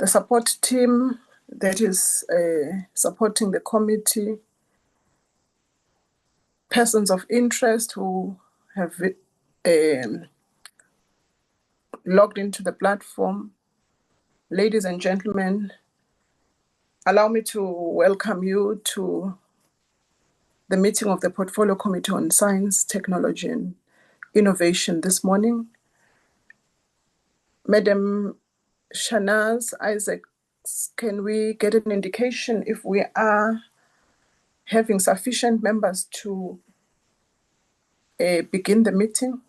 the support team that is supporting the committee, persons of interest who have logged into the platform, ladies and gentlemen, allow me to welcome you to the meeting of the Portfolio Committee on Science, Technology and Innovation this morning. Madam Shanaz Isaac, can we get an indication if we are having sufficient members to begin the meeting?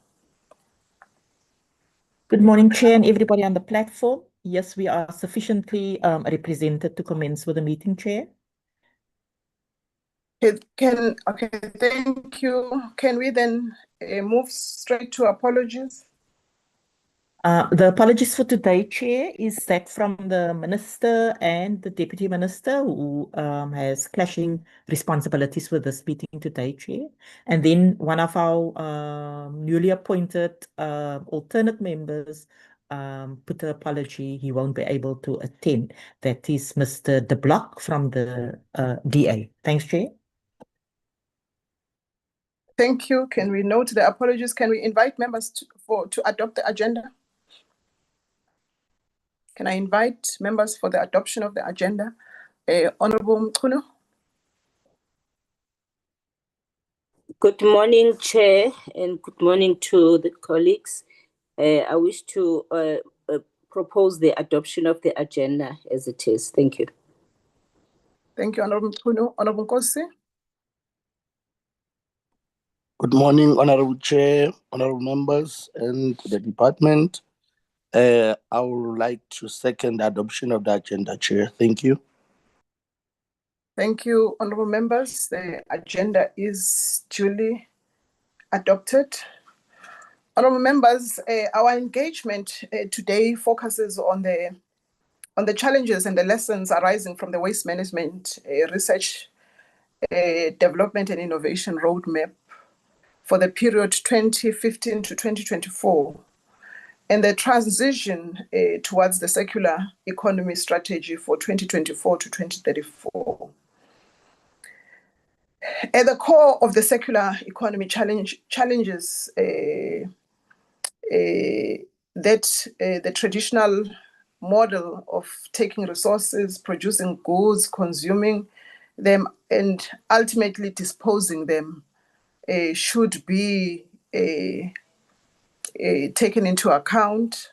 Good morning, Chair, and everybody on the platform. Yes, we are sufficiently represented to commence with the meeting, Chair. Okay, thank you. Can we then move straight to apologies? The apologies for today, Chair, is that from the Minister and the Deputy Minister who has clashing responsibilities with this meeting today, Chair. And then one of our newly appointed alternate members put an apology. He won't be able to attend. That is Mr. De Block from the DA. Thanks, Chair. Thank you. Can we note the apologies? Can we invite members to adopt the agenda? Can I invite members for the adoption of the agenda? Honorable Mkhunu. Good morning, Chair, and good morning to the colleagues. I wish to propose the adoption of the agenda as it is. Thank you. Thank you, Honorable Mkhunu. Honorable Nkosi. Good morning, Honorable Chair, Honorable members, and the department. I would like to second the adoption of the agenda, Chair. Thank you. Thank you, honorable members. The agenda is duly adopted. Honorable members, our engagement today focuses on the challenges and the lessons arising from the waste management research, development and innovation roadmap for the period 2015 to 2024. And the transition towards the Circular Economy Strategy for 2024 to 2034. At the core of the circular economy challenges that the traditional model of taking resources, producing goods, consuming them, and ultimately disposing them should be taken into account.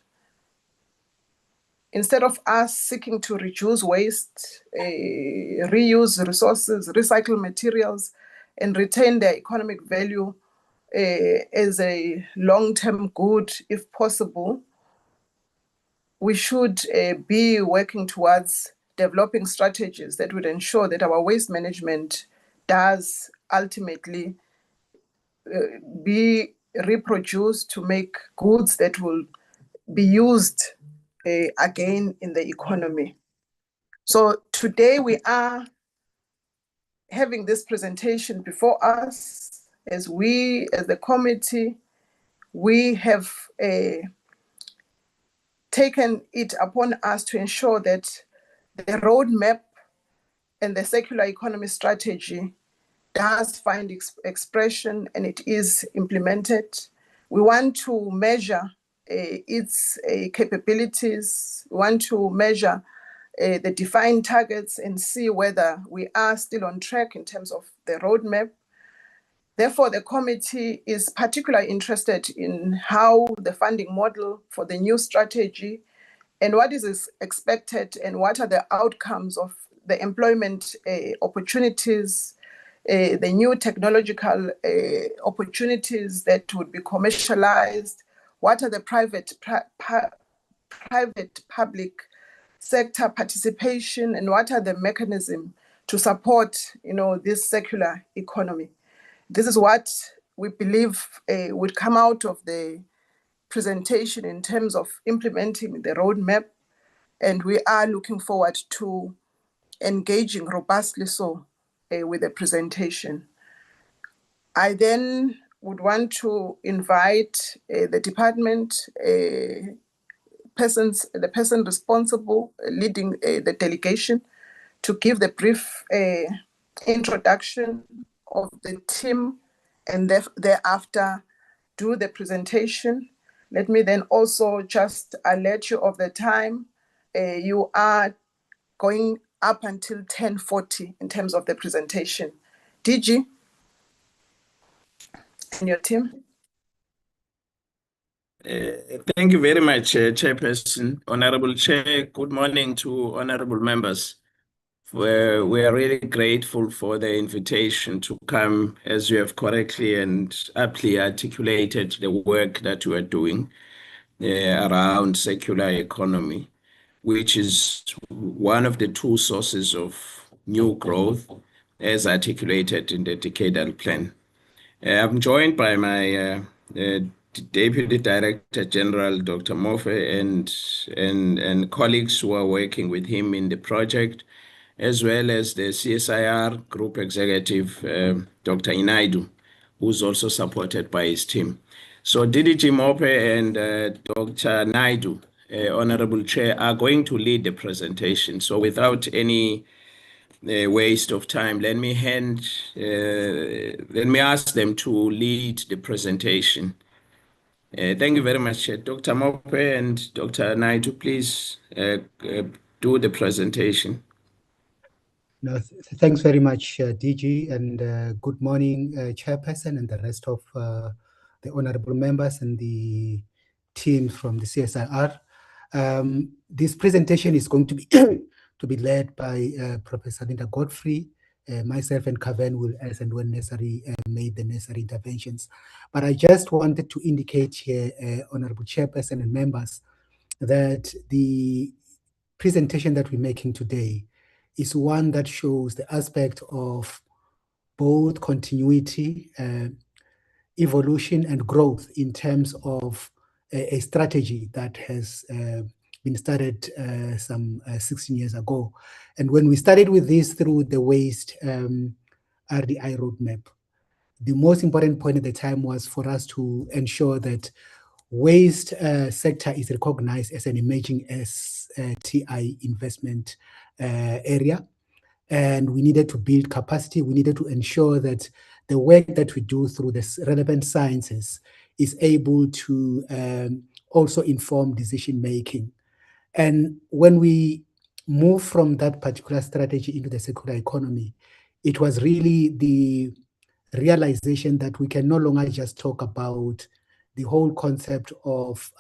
Instead of us seeking to reduce waste, reuse resources, recycle materials, and retain their economic value as a long-term good, if possible, we should be working towards developing strategies that would ensure that our waste management does ultimately be reproduced to make goods that will be used again in the economy. So today we are having this presentation before us as we, as the committee, we have taken it upon us to ensure that the roadmap and the circular economy strategy does find expression and it is implemented. We want to measure its capabilities. We want to measure the defined targets and see whether we are still on track in terms of the roadmap. Therefore, the committee is particularly interested in how the funding model for the new strategy and what is expected and what are the outcomes of the employment opportunities, the new technological opportunities that would be commercialized, what are the private-public sector participation, and what are the mechanisms to support, this circular economy. This is what we believe would come out of the presentation in terms of implementing the roadmap, and we are looking forward to engaging robustly with the presentation. I then would want to invite the department the person responsible leading the delegation to give the brief introduction of the team, and thereafter do the presentation. Let me then also just alert you of the time. You are going up until 10:40 in terms of the presentation. DG and your team. Thank you very much, Chairperson. Honorable Chair, good morning to honorable members. We are really grateful for the invitation to come, as you have correctly and aptly articulated the work that you are doing around circular economy, which is one of the two sources of new growth as articulated in the decadal plan. I'm joined by my Deputy Director General, Dr. Mofe, and colleagues who are working with him in the project, as well as the CSIR Group Executive, Dr. Inaidu, who's also supported by his team. So DDG Mope and Dr. Naidu, Honorable Chair, are going to lead the presentation. So without any waste of time, let me ask them to lead the presentation. Thank you very much, Dr. Mope and Dr. Naidu. Please do the presentation. No, thanks very much, DG, and good morning, Chairperson, and the rest of the honorable members and the team from the CSIR. This presentation is going to be to be led by Professor Linda Godfrey. Myself and Kaven will, as and when necessary, make the necessary interventions. But I just wanted to indicate here, honorable Chairperson and members, that the presentation that we're making today is one that shows the aspect of both continuity, evolution, and growth in terms of a strategy that has been started some 16 years ago. And when we started with this through the waste RDI roadmap, the most important point at the time was for us to ensure that waste sector is recognized as an emerging STI investment area. And we needed to build capacity. We needed to ensure that the work that we do through the relevant sciences is able to also inform decision making. And when we move from that particular strategy into the circular economy, it was really the realization that we can no longer just talk about the whole concept of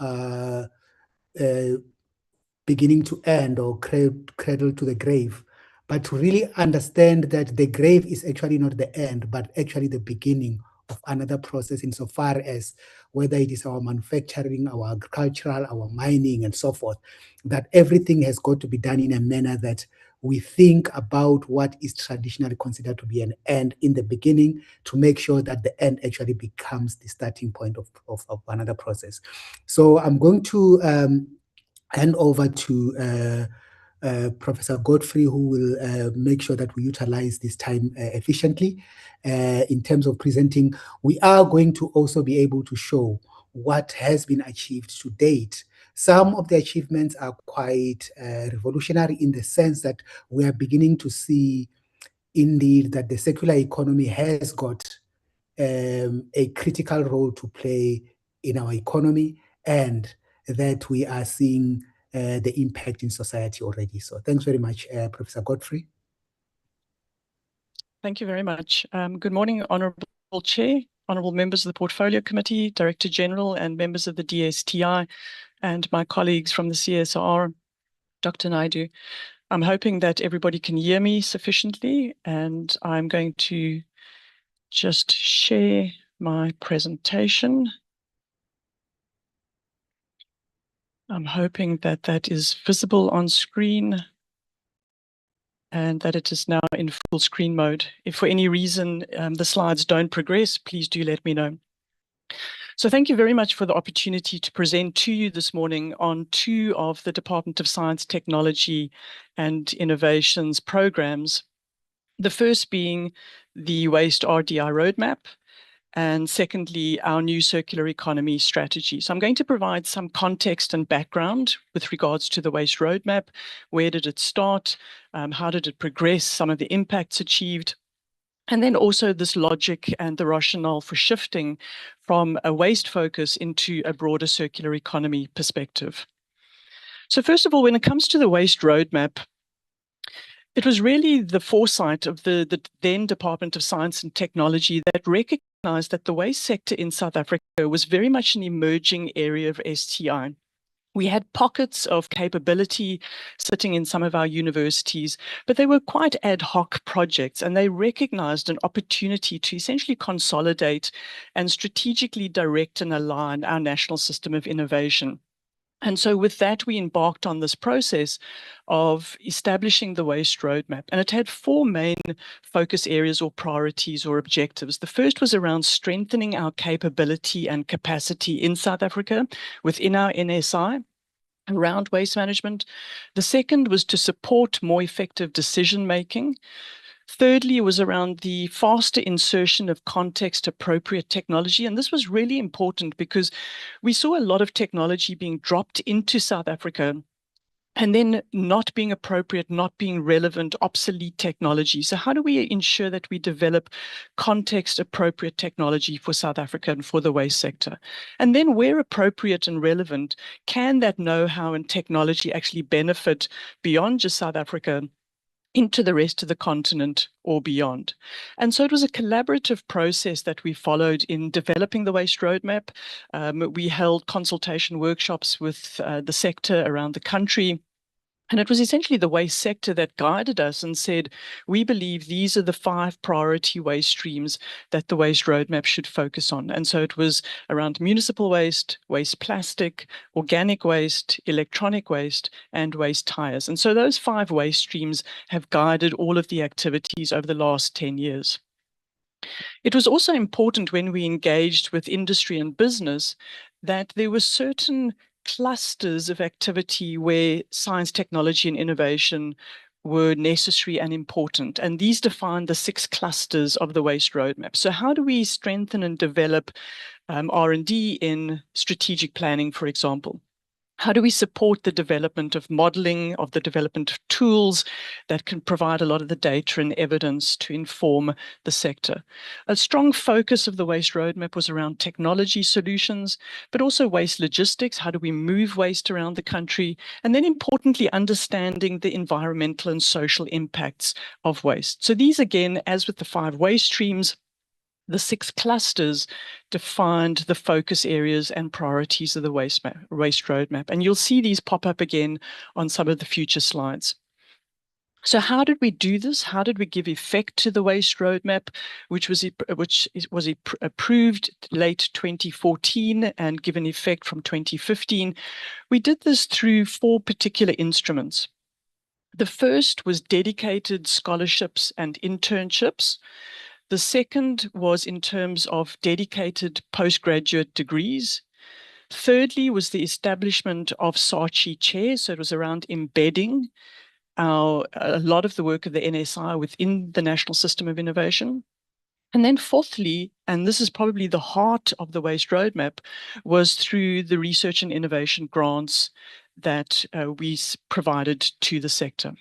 beginning to end or cradle to the grave, but to really understand that the grave is actually not the end, but actually the beginning of another process insofar as whether it is our manufacturing, our agricultural, our mining, and so forth, that everything has got to be done in a manner that we think about what is traditionally considered to be an end in the beginning to make sure that the end actually becomes the starting point of another process. So I'm going to hand over to Professor Godfrey, who will make sure that we utilize this time efficiently. In terms of presenting, we are going to also be able to show what has been achieved to date. Some of the achievements are quite revolutionary in the sense that we are beginning to see indeed that the circular economy has got a critical role to play in our economy, and that we are seeing the impact in society already. So thanks very much, Professor Godfrey. Thank you very much. Good morning, Honourable Chair, Honourable members of the Portfolio Committee, Director General and members of the DSTI, and my colleagues from the CSIR, Dr. Naidu. I'm hoping that everybody can hear me sufficiently, and I'm going to just share my presentation. I'm hoping that that is visible on screen and that it is now in full screen mode. If for any reason the slides don't progress, please do let me know. So thank you very much for the opportunity to present to you this morning on two of the Department of Science, Technology and Innovations programs. The first being the Waste RDI Roadmap, and secondly, our new circular economy strategy. So I'm going to provide some context and background with regards to the waste roadmap. Where did it start? How did it progress? Some of the impacts achieved. And then also this logic and the rationale for shifting from a waste focus into a broader circular economy perspective. So first of all, when it comes to the waste roadmap, it was really the foresight of the then Department of Science and Technology that recognized that the waste sector in South Africa was very much an emerging area of STI. We had pockets of capability sitting in some of our universities, but they were quite ad hoc projects, and they recognized an opportunity to essentially consolidate and strategically direct and align our national system of innovation. And so with that, we embarked on this process of establishing the waste roadmap. And it had four main focus areas or priorities or objectives. The first was around strengthening our capability and capacity in South Africa within our NSI around waste management. The second was to support more effective decision making. Thirdly, it was around the faster insertion of context-appropriate technology. And this was really important because we saw a lot of technology being dropped into South Africa and then not being appropriate, not being relevant, obsolete technology. So how do we ensure that we develop context-appropriate technology for South Africa and for the waste sector? And then where appropriate and relevant, can that know-how and technology actually benefit beyond just South Africa into the rest of the continent or beyond? And so it was a collaborative process that we followed in developing the waste roadmap. We held consultation workshops with the sector around the country. And it was essentially the waste sector that guided us and said, we believe these are the 5 priority waste streams that the waste roadmap should focus on. And so it was around municipal waste, waste plastic, organic waste, electronic waste, and waste tires. And so those 5 waste streams have guided all of the activities over the last 10 years. It was also important when we engaged with industry and business that there were certain clusters of activity where science, technology, and innovation were necessary and important. And these define the 6 clusters of the waste roadmap. So how do we strengthen and develop R&D in strategic planning, for example? How do we support the development of modeling, of the development of tools that can provide a lot of the data and evidence to inform the sector? A strong focus of the waste roadmap was around technology solutions, but also waste logistics. How do we move waste around the country? And then importantly, understanding the environmental and social impacts of waste. So these, again, as with the 5 waste streams, the 6 clusters defined the focus areas and priorities of the waste roadmap. And you'll see these pop up again on some of the future slides. So how did we do this? How did we give effect to the waste roadmap, which was approved late 2014 and given effect from 2015? We did this through 4 particular instruments. The first was dedicated scholarships and internships. The second was in terms of dedicated postgraduate degrees. Thirdly was the establishment of SARCHI chairs. So it was around embedding a lot of the work of the NSI within the National System of Innovation. And then fourthly, and this is probably the heart of the waste roadmap, was through the research and innovation grants that we provided to the sector.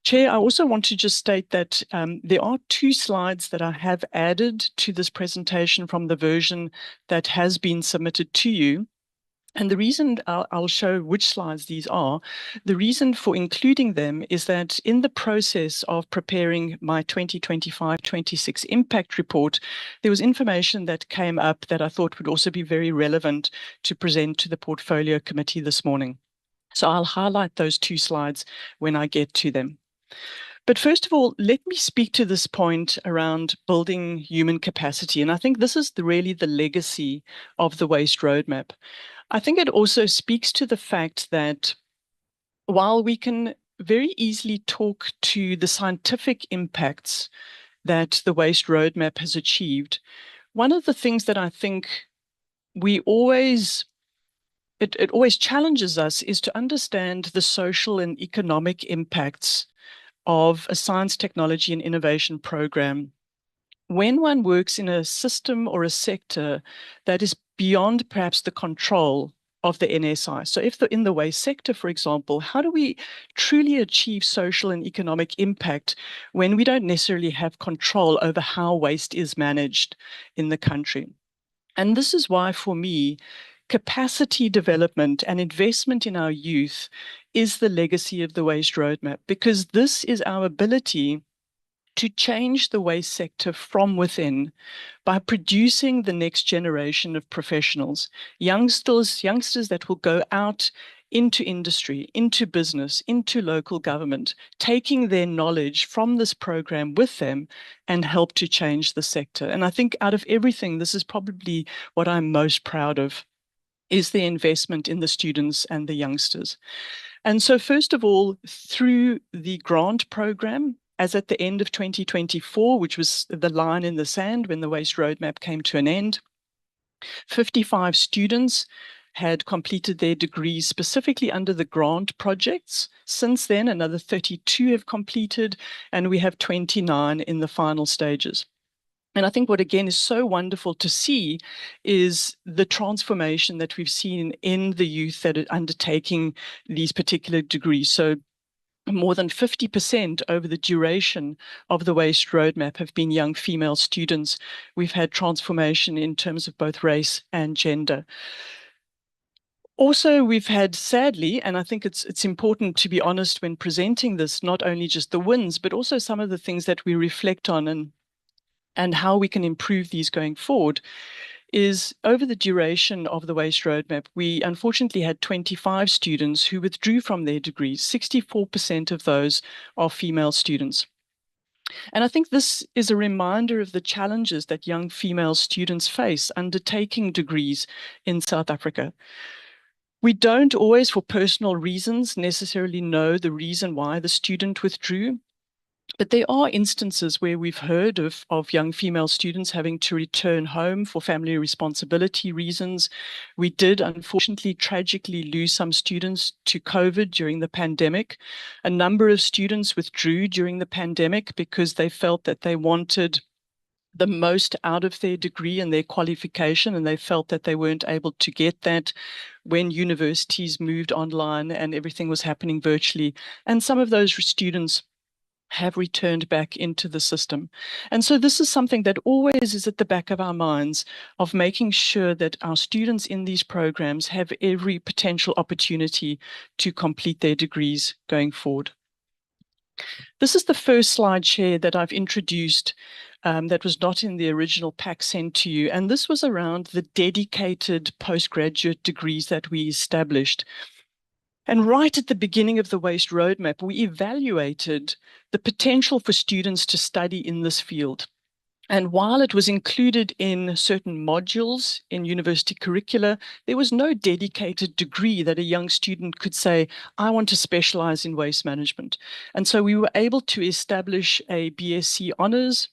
Chair, I also want to just state that there are 2 slides that I have added to this presentation from the version that has been submitted to you. And the reason I'll show which slides these are, the reason for including them is that in the process of preparing my 2025-26 impact report, there was information that came up that I thought would also be very relevant to present to the portfolio committee this morning. So I'll highlight those 2 slides when I get to them. But first of all, let me speak to this point around building human capacity. And I think this is really the legacy of the waste roadmap. I think it also speaks to the fact that while we can very easily talk to the scientific impacts that the waste roadmap has achieved, one of the things that I think it always challenges us is to understand the social and economic impacts of a science, technology, and innovation program when one works in a system or a sector that is beyond perhaps the control of the NSI. So if in the waste sector, for example, how do we truly achieve social and economic impact when we don't necessarily have control over how waste is managed in the country? And this is why, for me, capacity development and investment in our youth is the legacy of the waste roadmap, because this is our ability to change the waste sector from within by producing the next generation of professionals, youngsters that will go out into industry, into business, into local government, taking their knowledge from this program with them and help to change the sector. And I think out of everything, this is probably what I'm most proud of, is the investment in the students and the youngsters. And so first of all, through the grant program, as at the end of 2024, which was the line in the sand when the waste roadmap came to an end, 55 students had completed their degrees specifically under the grant projects. Since then, another 32 have completed, and we have 29 in the final stages. And I think what, again, is so wonderful to see is the transformation that we've seen in the youth that are undertaking these particular degrees. So more than 50% over the duration of the waste roadmap have been young female students. We've had transformation in terms of both race and gender. Also, we've had, sadly, and I think it's important to be honest when presenting this, not only just the wins, but also some of the things that we reflect on and how we can improve these going forward, is over the duration of the waste roadmap, we unfortunately had 25 students who withdrew from their degrees. 64% of those are female students. And I think this is a reminder of the challenges that young female students face undertaking degrees in South Africa. We don't always, for personal reasons, necessarily know the reason why the student withdrew. But there are instances where we've heard of young female students having to return home for family responsibility reasons. We did, unfortunately, tragically lose some students to COVID during the pandemic. A number of students withdrew during the pandemic because they felt that they wanted the most out of their degree and their qualification, and they felt that they weren't able to get that when universities moved online and everything was happening virtually. And some of those students have returned back into the system. And so this is something that always is at the back of our minds, of making sure that our students in these programs have every potential opportunity to complete their degrees going forward. This is the first slide share that I've introduced that was not in the original pack sent to you. And this was around the dedicated postgraduate degrees that we established. And right at the beginning of the waste roadmap, we evaluated the potential for students to study in this field. And while it was included in certain modules in university curricula, there was no dedicated degree that a young student could say, I want to specialize in waste management. And so we were able to establish a BSc Honours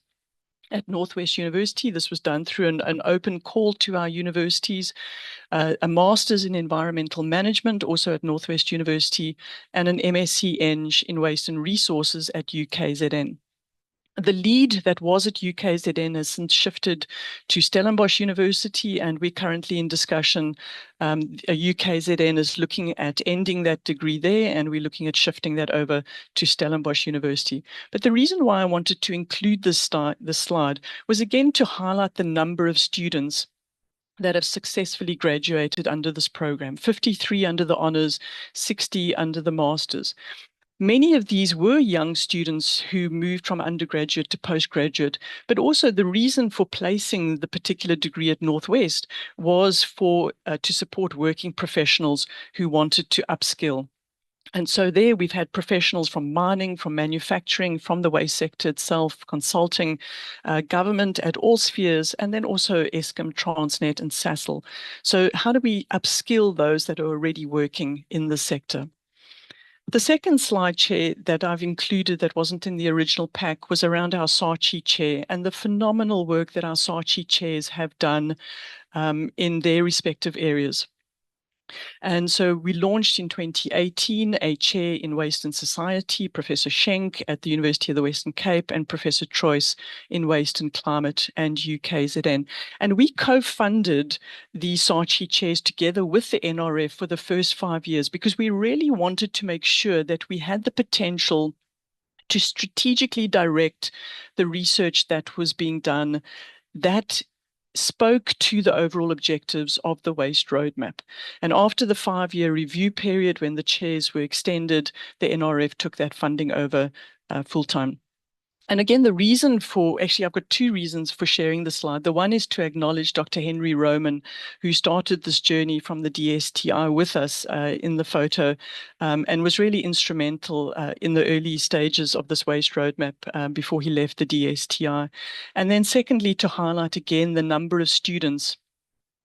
at Northwest University. This was done through an open call to our universities, a Master's in Environmental Management, also at Northwest University, and an MSc Eng in Waste and Resources at UKZN. The lead that was at UKZN has since shifted to Stellenbosch University, and we're currently in discussion. UKZN is looking at ending that degree there, and we're looking at shifting that over to Stellenbosch University. But the reason why I wanted to include this slide was, again, to highlight the number of students that have successfully graduated under this program. 53 under the honours, 60 under the masters. Many of these were young students who moved from undergraduate to postgraduate, but also the reason for placing the particular degree at Northwest was to support working professionals who wanted to upskill. And so there we've had professionals from mining, from manufacturing, from the waste sector itself, consulting, government at all spheres, and then also Eskom, Transnet, and Sasol. So how do we upskill those that are already working in the sector? The second slide, Chair, that I've included that wasn't in the original pack was around our SARCHI chair and the phenomenal work that our SARCHI chairs have done in their respective areas. And so we launched in 2018 a chair in Waste and Society, Professor Schenk at the University of the Western Cape and Professor Troyce in Waste and Climate and UKZN. And we co-funded the SARCHI chairs together with the NRF for the first 5 years because we really wanted to make sure that we had the potential to strategically direct the research that was being done that spoke to the overall objectives of the waste roadmap. And after the 5-year review period, when the chairs were extended, the NRF took that funding over full-time. And again, the reason for, actually, I've got 2 reasons for sharing the slide. The one is to acknowledge Dr. Henry Roman, who started this journey from the DSTI with us in the photo and was really instrumental in the early stages of this waste roadmap before he left the DSTI. And then secondly, to highlight again the number of students.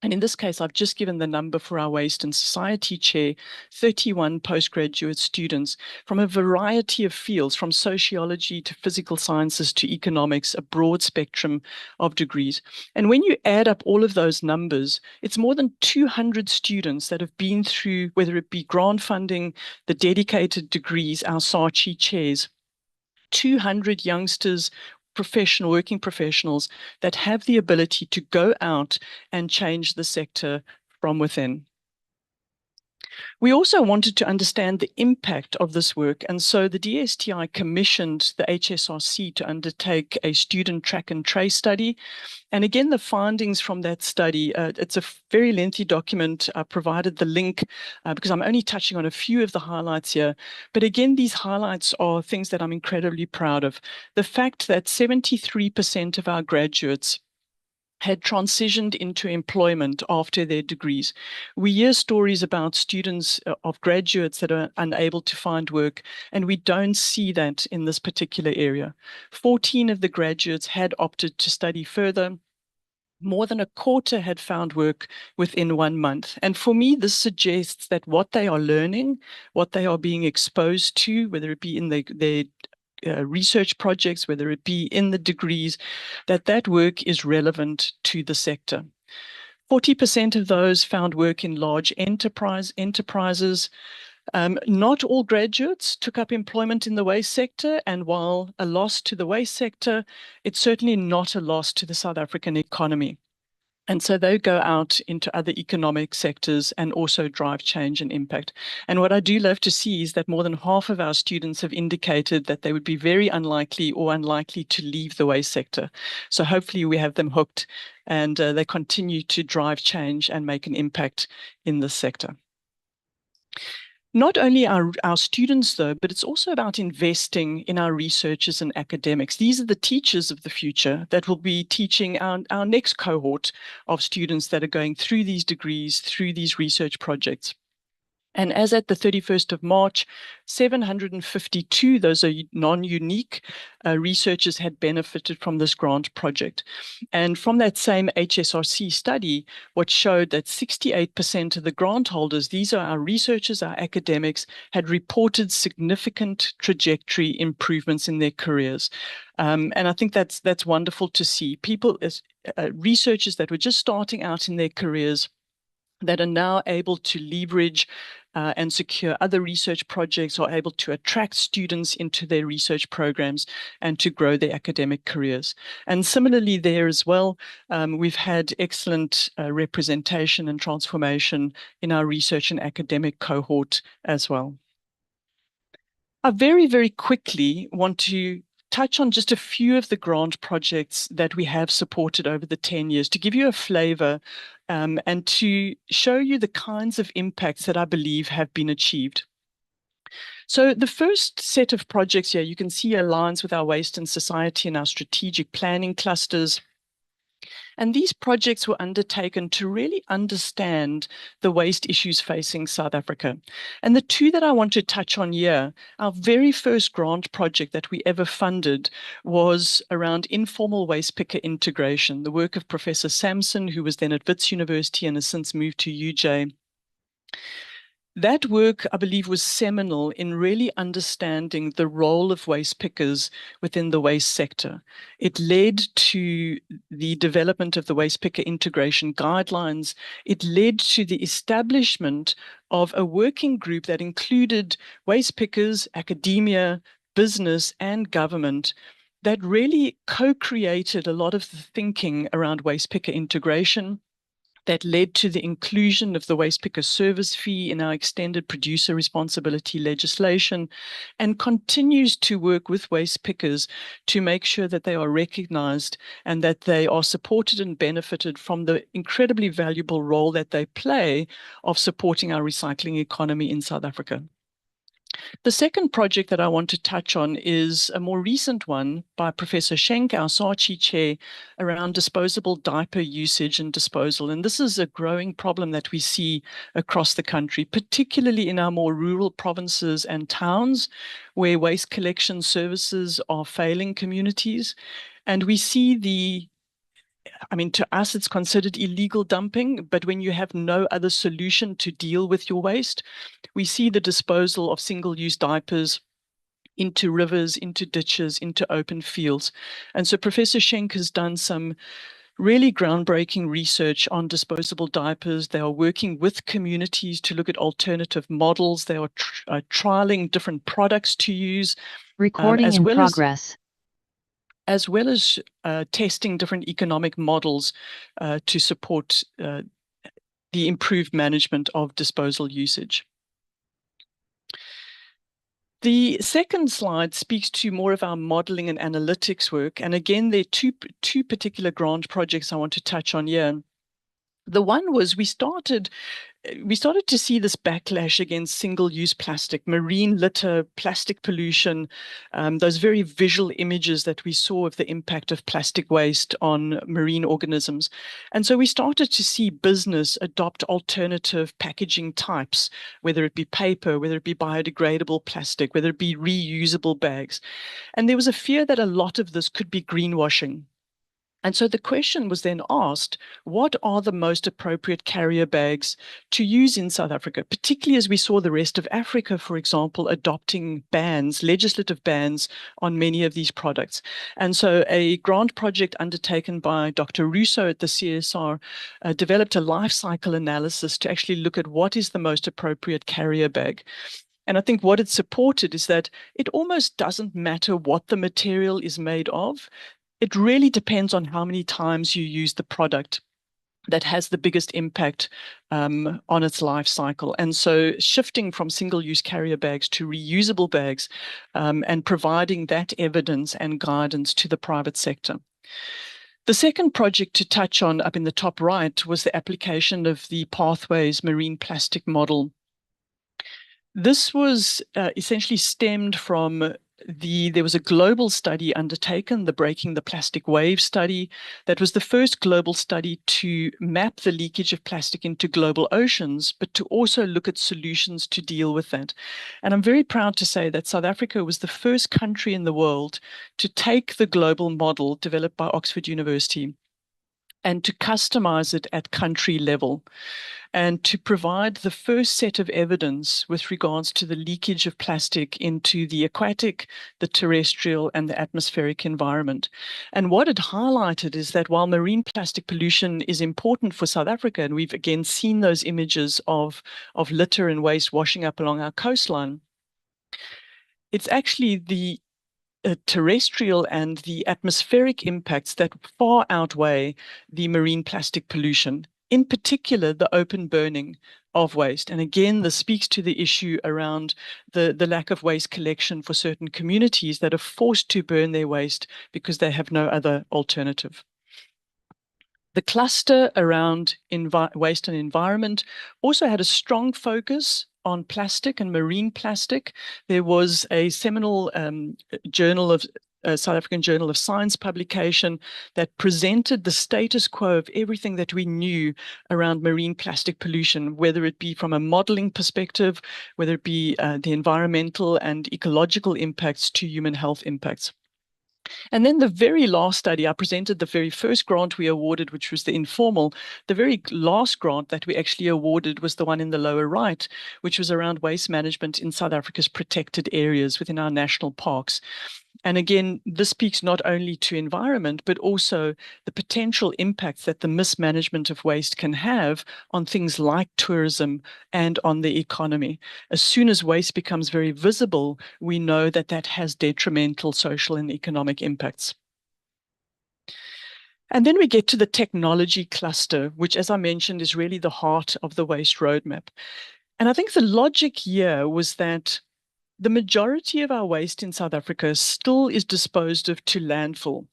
And in this case, I've just given the number for our Waste and Society chair, 31 postgraduate students from a variety of fields, from sociology to physical sciences to economics, a broad spectrum of degrees. And when you add up all of those numbers, it's more than 200 students that have been through, whether it be grant funding, the dedicated degrees, our SARCHI chairs, 200 youngsters, working professionals that have the ability to go out and change the sector from within. We also wanted to understand the impact of this work, and so the DSTI commissioned the HSRC to undertake a student track and trace study. And again, the findings from that study, it's a very lengthy document. I provided the link because I'm only touching on a few of the highlights here. But again, these highlights are things that I'm incredibly proud of. The fact that 73% of our graduates had transitioned into employment after their degrees. We hear stories about students of graduates that are unable to find work, and we don't see that in this particular area. 14 of the graduates had opted to study further. More than a quarter had found work within 1 month. And for me, this suggests that what they are learning, what they are being exposed to, whether it be in their research projects, whether it be in the degrees, that work is relevant to the sector. 40% of those found work in large enterprises. Not all graduates took up employment in the waste sector, and while a loss to the waste sector, it's certainly not a loss to the South African economy. And so they go out into other economic sectors and also drive change and impact. And what I do love to see is that more than half of our students have indicated that they would be very unlikely to leave the waste sector. So hopefully we have them hooked and they continue to drive change and make an impact in this sector. Not only our students, though, but it's also about investing in our researchers and academics. These are the teachers of the future that will be teaching our next cohort of students that are going through these degrees, through these research projects. And as at the 31st of March, 752, those are non-unique researchers, had benefited from this grant project. And from that same HSRC study, what showed that 68% of the grant holders, these are our researchers, our academics, had reported significant trajectory improvements in their careers. And I think that's wonderful to see. People, researchers that were just starting out in their careers, that are now able to leverage and secure other research projects, are able to attract students into their research programs and to grow their academic careers. And similarly there as well, we've had excellent representation and transformation in our research and academic cohort as well. I very, very quickly want to touch on just a few of the grant projects that we have supported over the 10 years to give you a flavor and to show you the kinds of impacts that I believe have been achieved. So the first set of projects here, you can see aligns with our Waste and Society and our strategic planning clusters. And these projects were undertaken to really understand the waste issues facing South Africa. And the two that I want to touch on here, our very first grant project that we ever funded was around informal waste picker integration, the work of Professor Sampson, who was then at Wits University and has since moved to UJ. That work, I believe, was seminal in really understanding the role of waste pickers within the waste sector. It led to the development of the waste picker integration guidelines. It led to the establishment of a working group that included waste pickers, academia, business, and government that really co-created a lot of the thinking around waste picker integration, that led to the inclusion of the waste picker service fee in our extended producer responsibility legislation, and continues to work with waste pickers to make sure that they are recognized and that they are supported and benefited from the incredibly valuable role that they play of supporting our recycling economy in South Africa. The second project that I want to touch on is a more recent one by Professor Schenk, our SARCHI chair, around disposable diaper usage and disposal. And this is a growing problem that we see across the country, particularly in our more rural provinces and towns, where waste collection services are failing communities. And we see to us, it's considered illegal dumping, but when you have no other solution to deal with your waste, we see the disposal of single-use diapers into rivers, into ditches, into open fields. And so Professor Schenk has done some really groundbreaking research on disposable diapers. They are working with communities to look at alternative models. They are trialing different products to use. Recording in progress. As well as testing different economic models to support the improved management of disposal usage. The second slide speaks to more of our modeling and analytics work. And again, there are two particular grant projects I want to touch on here. The one was we started to see this backlash against single-use plastic, marine litter, plastic pollution, those very visual images that we saw of the impact of plastic waste on marine organisms. And so we started to see business adopt alternative packaging types, whether it be paper, whether it be biodegradable plastic, whether it be reusable bags. And there was a fear that a lot of this could be greenwashing. And so the question was then asked, what are the most appropriate carrier bags to use in South Africa, particularly as we saw the rest of Africa, for example, adopting bans, legislative bans on many of these products. And so a grant project undertaken by Dr. Russo at the CSIR developed a life cycle analysis to actually look at what is the most appropriate carrier bag. And I think what it supported is that it almost doesn't matter what the material is made of. It really depends on how many times you use the product that has the biggest impact on its life cycle. And so shifting from single-use carrier bags to reusable bags and providing that evidence and guidance to the private sector. The second project to touch on up in the top right was the application of the Pathways marine plastic model. This was essentially stemmed from there was a global study undertaken, the Breaking the Plastic Wave study, that was the first global study to map the leakage of plastic into global oceans, but to also look at solutions to deal with that. And I'm very proud to say that South Africa was the first country in the world to take the global model developed by Oxford University and to customize it at country level, and to provide the first set of evidence with regards to the leakage of plastic into the aquatic, the terrestrial, and the atmospheric environment. And what it highlighted is that while marine plastic pollution is important for South Africa, and we've again seen those images of litter and waste washing up along our coastline, it's actually the terrestrial and the atmospheric impacts that far outweigh the marine plastic pollution, in particular the open burning of waste. And again, this speaks to the issue around the lack of waste collection for certain communities that are forced to burn their waste because they have no other alternative. The cluster around waste and environment also had a strong focus on plastic and marine plastic. There was a seminal South African Journal of Science publication that presented the status quo of everything that we knew around marine plastic pollution, whether it be from a modeling perspective, whether it be the environmental and ecological impacts to human health impacts. And then the very last study, I presented the very first grant we awarded, which was the informal. The very last grant that we actually awarded was the one in the lower right, which was around waste management in South Africa's protected areas within our national parks. And again, this speaks not only to environment, but also the potential impacts that the mismanagement of waste can have on things like tourism and on the economy. As soon as waste becomes very visible, we know that that has detrimental social and economic impacts. And then we get to the technology cluster, which, as I mentioned, is really the heart of the waste roadmap. And I think the logic here was that the majority of our waste in South Africa still is disposed of to landfill,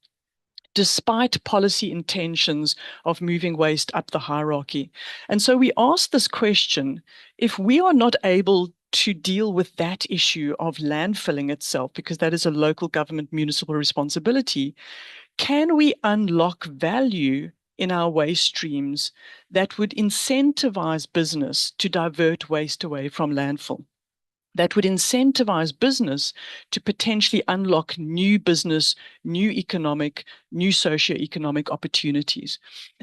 despite policy intentions of moving waste up the hierarchy. And so we asked this question: if we are not able to deal with that issue of landfilling itself, because that is a local government municipal responsibility, can we unlock value in our waste streams that would incentivize business to divert waste away from landfill? That would incentivize business to potentially unlock new business, new economic, new socioeconomic opportunities.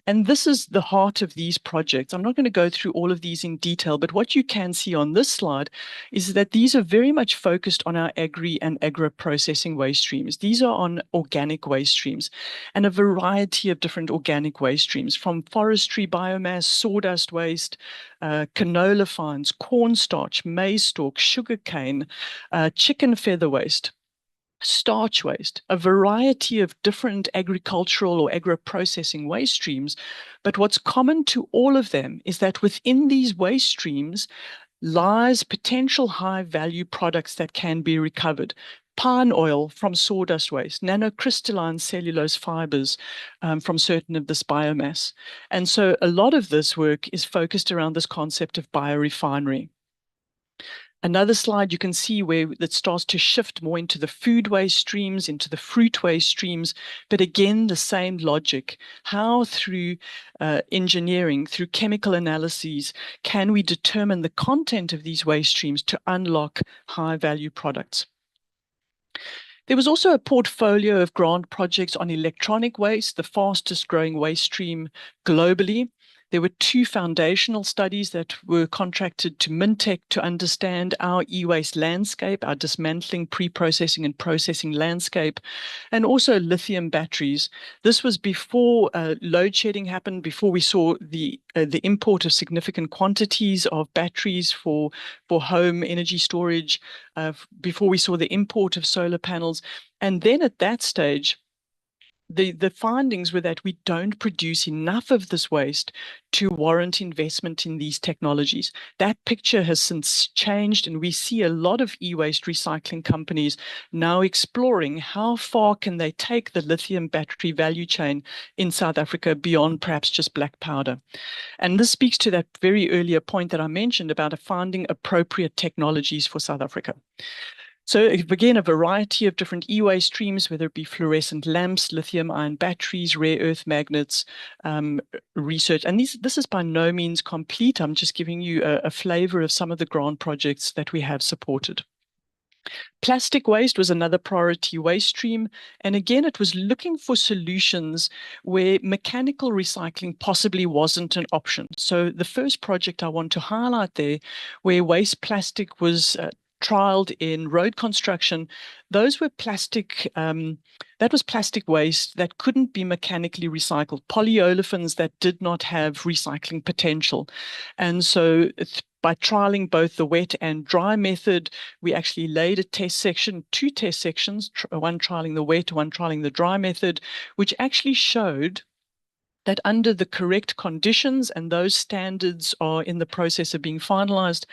And this is the heart of these projects. I'm not going to go through all of these in detail, but what you can see on this slide is that these are very much focused on our agri and agro-processing waste streams. These are on organic waste streams and a variety of different organic waste streams, from forestry biomass, sawdust waste, canola fines, cornstarch, maize stalk, sugarcane, chicken feather waste, starch waste, a variety of different agricultural or agro-processing waste streams. But what's common to all of them is that within these waste streams lies potential high-value products that can be recovered. Pine oil from sawdust waste, nanocrystalline cellulose fibers from certain of this biomass. And so a lot of this work is focused around this concept of biorefinery. Another slide you can see where it starts to shift more into the food waste streams, into the fruit waste streams, but again, the same logic. How through engineering, through chemical analyses, can we determine the content of these waste streams to unlock high-value products? There was also a portfolio of grant projects on electronic waste, the fastest growing waste stream globally. There were 2 foundational studies that were contracted to Mintech to understand our e-waste landscape, our dismantling, pre-processing and processing landscape, and also lithium batteries. This was before load shedding happened, before we saw the import of significant quantities of batteries for home energy storage, before we saw the import of solar panels. And then at that stage, the findings were that we don't produce enough of this waste to warrant investment in these technologies. That picture has since changed, and we see a lot of e-waste recycling companies now exploring how far can they take the lithium battery value chain in South Africa beyond perhaps just black powder. And this speaks to that very earlier point that I mentioned about finding appropriate technologies for South Africa. So again, a variety of different e-waste streams, whether it be fluorescent lamps, lithium-ion batteries, rare earth magnets, research. And this is by no means complete. I'm just giving you a flavor of some of the grant projects that we have supported. Plastic waste was another priority waste stream. And again, it was looking for solutions where mechanical recycling possibly wasn't an option. So the first project I want to highlight there, where waste plastic was trialed in road construction, those were plastic, that was plastic waste that couldn't be mechanically recycled, polyolefins that did not have recycling potential. And so by trialing both the wet and dry method, we actually laid a test section, 2 test sections, one trialing the wet, one trialing the dry method, which actually showed that under the correct conditions, and those standards are in the process of being finalized,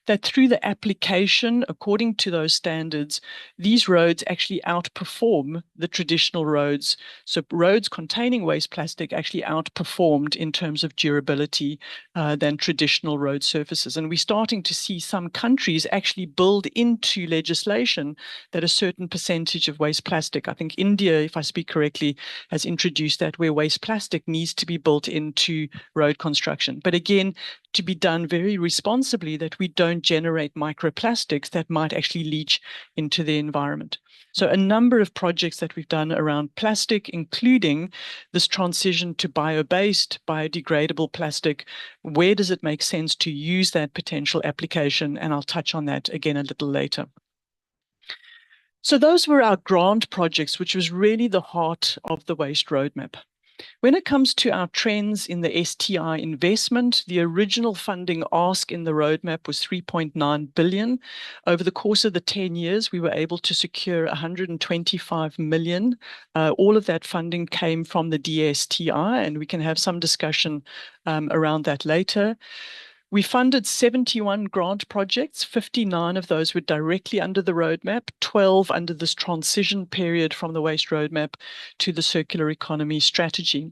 that through the application, according to those standards, these roads actually outperform the traditional roads. So roads containing waste plastic actually outperformed in terms of durability than traditional road surfaces. And we're starting to see some countries actually build into legislation that a certain percentage of waste plastic, I think India, if I speak correctly, has introduced that, where waste plastic needs needs to be built into road construction. But again, to be done very responsibly, that we don't generate microplastics that might actually leach into the environment. So a number of projects that we've done around plastic, including this transition to bio-based, biodegradable plastic. Where does it make sense to use that potential application? And I'll touch on that again a little later. So those were our grant projects, which was really the heart of the waste roadmap. When it comes to our trends in the STI investment, the original funding ask in the roadmap was 3.9 billion. Over the course of the 10 years, we were able to secure 125 million. All of that funding came from the DSTI, and we can have some discussion around that later. We funded 71 grant projects. 59 of those were directly under the roadmap, 12 under this transition period from the waste roadmap to the circular economy strategy.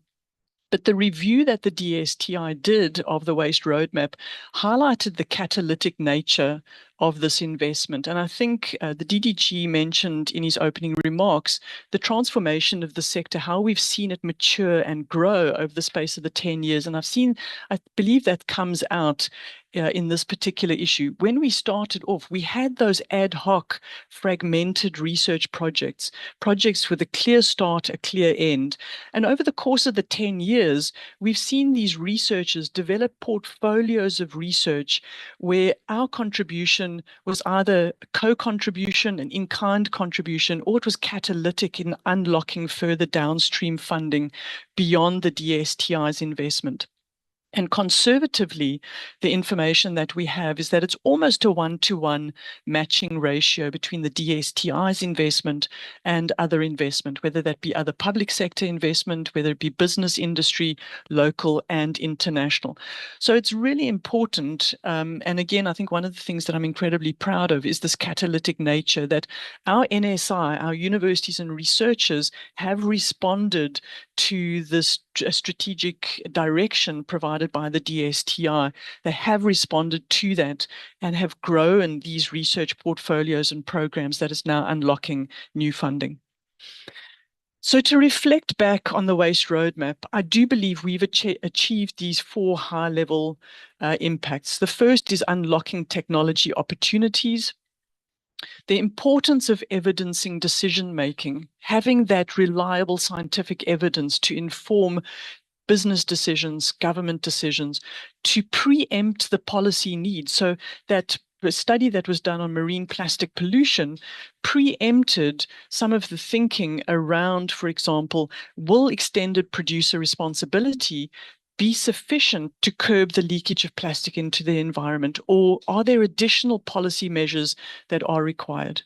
But the review that the DSTI did of the waste roadmap highlighted the catalytic nature of this investment. And I think the DDG mentioned in his opening remarks the transformation of the sector, how we've seen it mature and grow over the space of the 10 years. And I believe that comes out in this particular issue. When we started off, we had those ad hoc, fragmented research projects with a clear start, a clear end. And over the course of the 10 years, we've seen these researchers develop portfolios of research where our contribution was either co-contribution, an in-kind contribution, or it was catalytic in unlocking further downstream funding beyond the DSTI's investment. And conservatively, the information that we have is that it's almost a one-to-one matching ratio between the DSTI's investment and other investment, whether that be other public sector investment, whether it be business, industry, local and international. So it's really important. And again, I think one of the things that I'm incredibly proud of is this catalytic nature that our NSI, our universities and researchers have responded to this strategic direction provided by the DSTI. They have responded to that and have grown these research portfolios and programs that is now unlocking new funding. So to reflect back on the waste roadmap, I do believe we've achieved these 4 high-level impacts. The first is unlocking technology opportunities. The importance of evidencing decision-making, having that reliable scientific evidence to inform business decisions, government decisions, to preempt the policy needs. So that the study that was done on marine plastic pollution preempted some of the thinking around, for example, will extended producer responsibility be sufficient to curb the leakage of plastic into the environment, or are there additional policy measures that are required?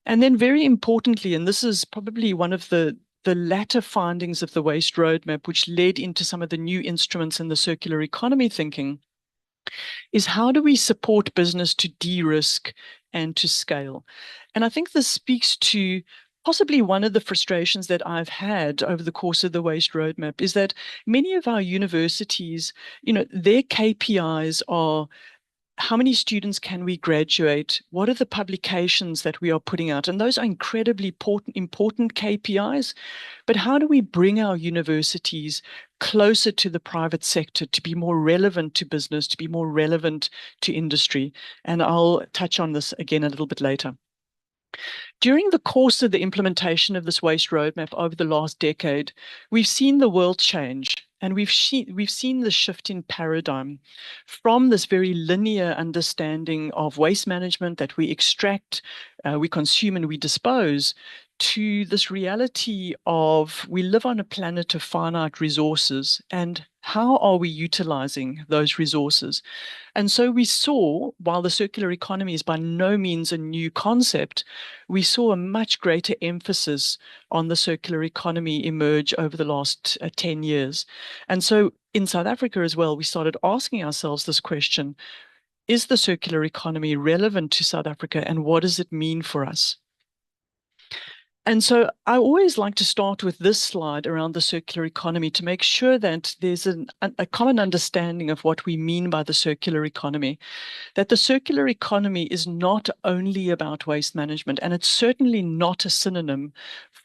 And then very importantly, and this is probably one of the latter findings of the waste roadmap, which led into some of the new instruments in the circular economy thinking, is how do we support business to de-risk and to scale? And I think this speaks to possibly one of the frustrations that I've had over the course of the waste roadmap is that many of our universities, their KPIs are how many students can we graduate? What are the publications that we are putting out? And those are incredibly important KPIs. But how do we bring our universities closer to the private sector to be more relevant to business, to be more relevant to industry? And I'll touch on this again a little bit later. During the course of the implementation of this waste roadmap over the last decade, we've seen the world change. And we've seen the shift in paradigm from this very linear understanding of waste management that we extract, we consume and we dispose, to this reality of we live on a planet of finite resources, and how are we utilizing those resources? And so we saw, while the circular economy is by no means a new concept, we saw a much greater emphasis on the circular economy emerge over the last 10 years. And so in South Africa as well, we started asking ourselves this question: is the circular economy relevant to South Africa, and what does it mean for us? And so I always like to start with this slide around the circular economy to make sure that there's a common understanding of what we mean by the circular economy. That the circular economy is not only about waste management, and it's certainly not a synonym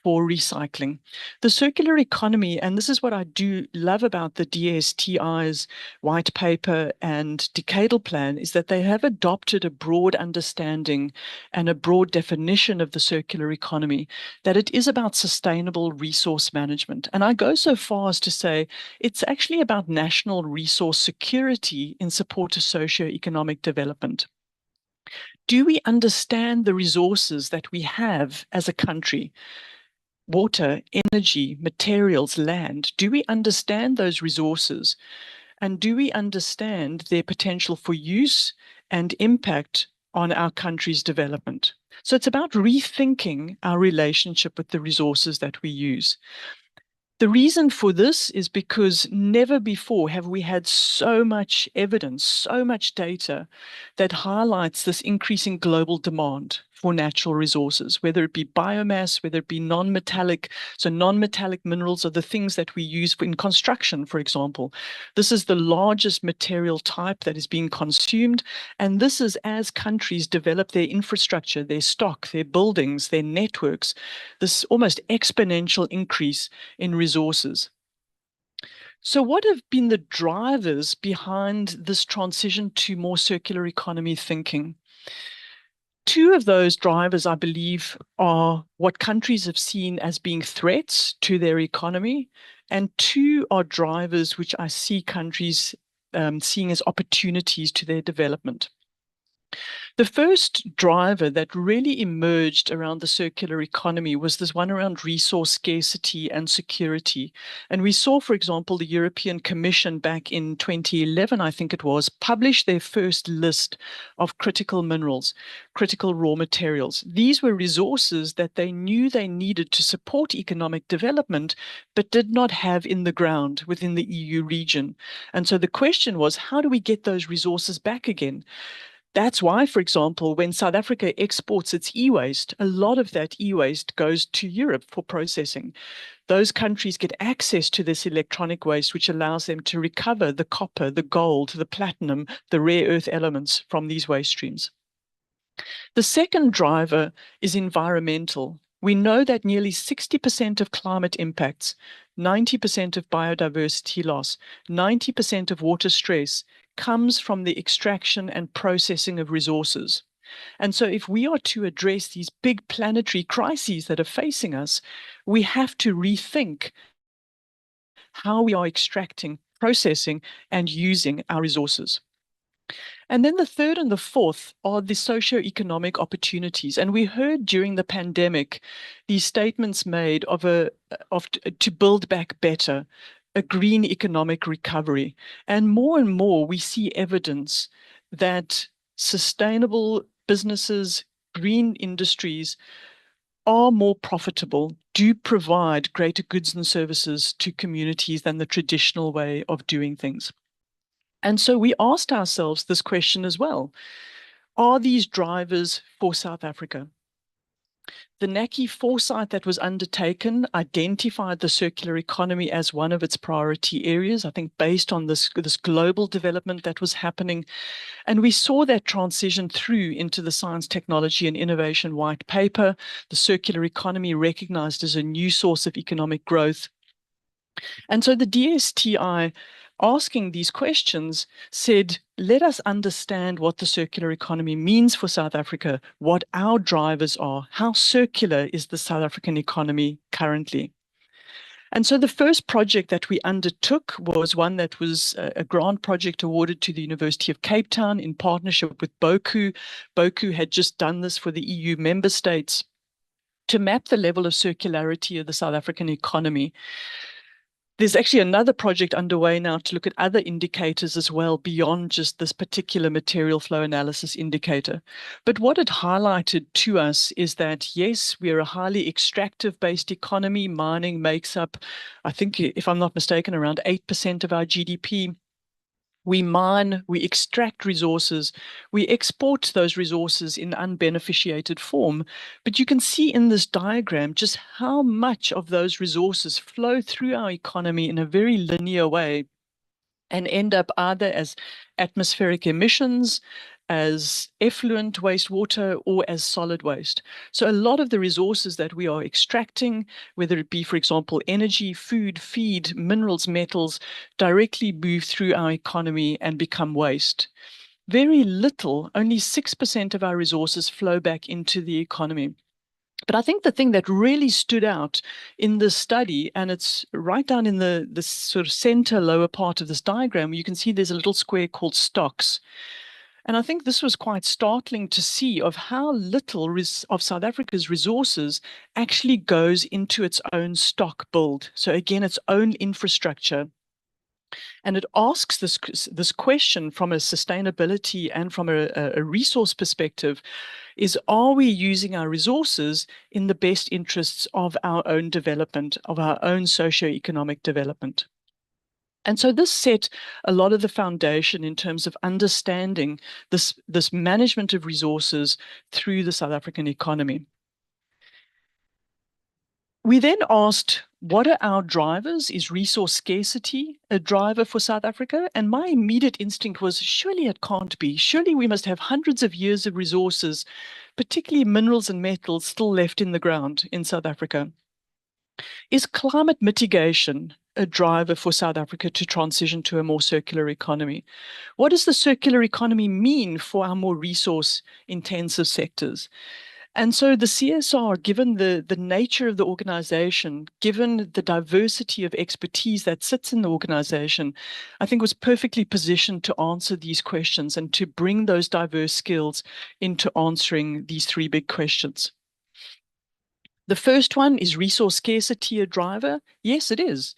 for recycling. The circular economy, and this is what I do love about the DSTI's white paper and decadal plan, is that they have adopted a broad understanding and a broad definition of the circular economy, that it is about sustainable resource management. And I go so far as to say it's actually about national resource security in support of socio-economic development. Do we understand the resources that we have as a country? Water, energy, materials, land. Do we understand those resources? And do we understand their potential for use and impact on our country's development? So it's about rethinking our relationship with the resources that we use. The reason for this is because never before have we had so much evidence, so much data that highlights this increasing global demand for natural resources, whether it be biomass, whether it be non-metallic. So non-metallic minerals are the things that we use in construction, for example. This is the largest material type that is being consumed. And this is as countries develop their infrastructure, their stock, their buildings, their networks, this almost exponential increase in resources. So what have been the drivers behind this transition to more circular economy thinking? Two of those drivers, I believe, are what countries have seen as being threats to their economy, and two are drivers which I see countries seeing as opportunities to their development. The first driver that really emerged around the circular economy was this one around resource scarcity and security. And we saw, for example, the European Commission back in 2011, I think it was, publish their first list of critical minerals, critical raw materials. These were resources that they knew they needed to support economic development, but did not have in the ground within the EU region. And so the question was, how do we get those resources back again? That's why, for example, when South Africa exports its e-waste, a lot of that e-waste goes to Europe for processing. Those countries get access to this electronic waste, which allows them to recover the copper, the gold, the platinum, the rare earth elements from these waste streams. The second driver is environmental. We know that nearly 60% of climate impacts, 90% of biodiversity loss, 90% of water stress comes from the extraction and processing of resources. And so if we are to address these big planetary crises that are facing us, we have to rethink how we are extracting, processing, and using our resources. And then the third and the fourth are the socio-economic opportunities. And we heard during the pandemic these statements made of to build back better, a green economic recovery. And more we see evidence that sustainable businesses, green industries are more profitable, do provide greater goods and services to communities than the traditional way of doing things. And so we asked ourselves this question as well. Are these drivers for South Africa? The NACI foresight that was undertaken identified the circular economy as one of its priority areas, I think based on this global development that was happening. And we saw that transition through into the Science, Technology and Innovation White Paper, the circular economy recognized as a new source of economic growth. And so the DSTI, asking these questions, said, let us understand what the circular economy means for South Africa, what our drivers are, how circular is the South African economy currently. And so the first project that we undertook was one that was a grant project awarded to the University of Cape Town in partnership with BOKU. BOKU had just done this for the EU member states to map the level of circularity of the South African economy. There's actually another project underway now to look at other indicators as well beyond just this particular material flow analysis indicator. But what it highlighted to us is that, yes, we're a highly extractive-based economy. Mining makes up, I think, if I'm not mistaken, around 8% of our GDP. We mine, we extract resources, we export those resources in unbeneficiated form. But you can see in this diagram just how much of those resources flow through our economy in a very linear way and end up either as atmospheric emissions, as effluent wastewater, or as solid waste. So a lot of the resources that we are extracting, whether it be, for example, energy, food, feed, minerals, metals, directly move through our economy and become waste. Very little, only 6% of our resources flow back into the economy. But I think the thing that really stood out in this study, and it's right down in the sort of center lower part of this diagram, you can see there's a little square called stocks. And I think this was quite startling to see of how little of South Africa's resources actually goes into its own stock build. So again, its own infrastructure. And it asks this question from a sustainability and from a resource perspective is, are we using our resources in the best interests of our own development, of our own socio-economic development? And so this set a lot of the foundation in terms of understanding this management of resources through the South African economy. We then asked, what are our drivers? Is resource scarcity a driver for South Africa? And my immediate instinct was, surely it can't be. Surely we must have hundreds of years of resources, particularly minerals and metals, still left in the ground in South Africa. Is climate mitigation a driver for South Africa to transition to a more circular economy? What does the circular economy mean for our more resource-intensive sectors? And so the CSR, given the nature of the organization, given the diversity of expertise that sits in the organization, I think was perfectly positioned to answer these questions and to bring those diverse skills into answering these three big questions. The first one, is resource scarcity a driver? Yes, it is.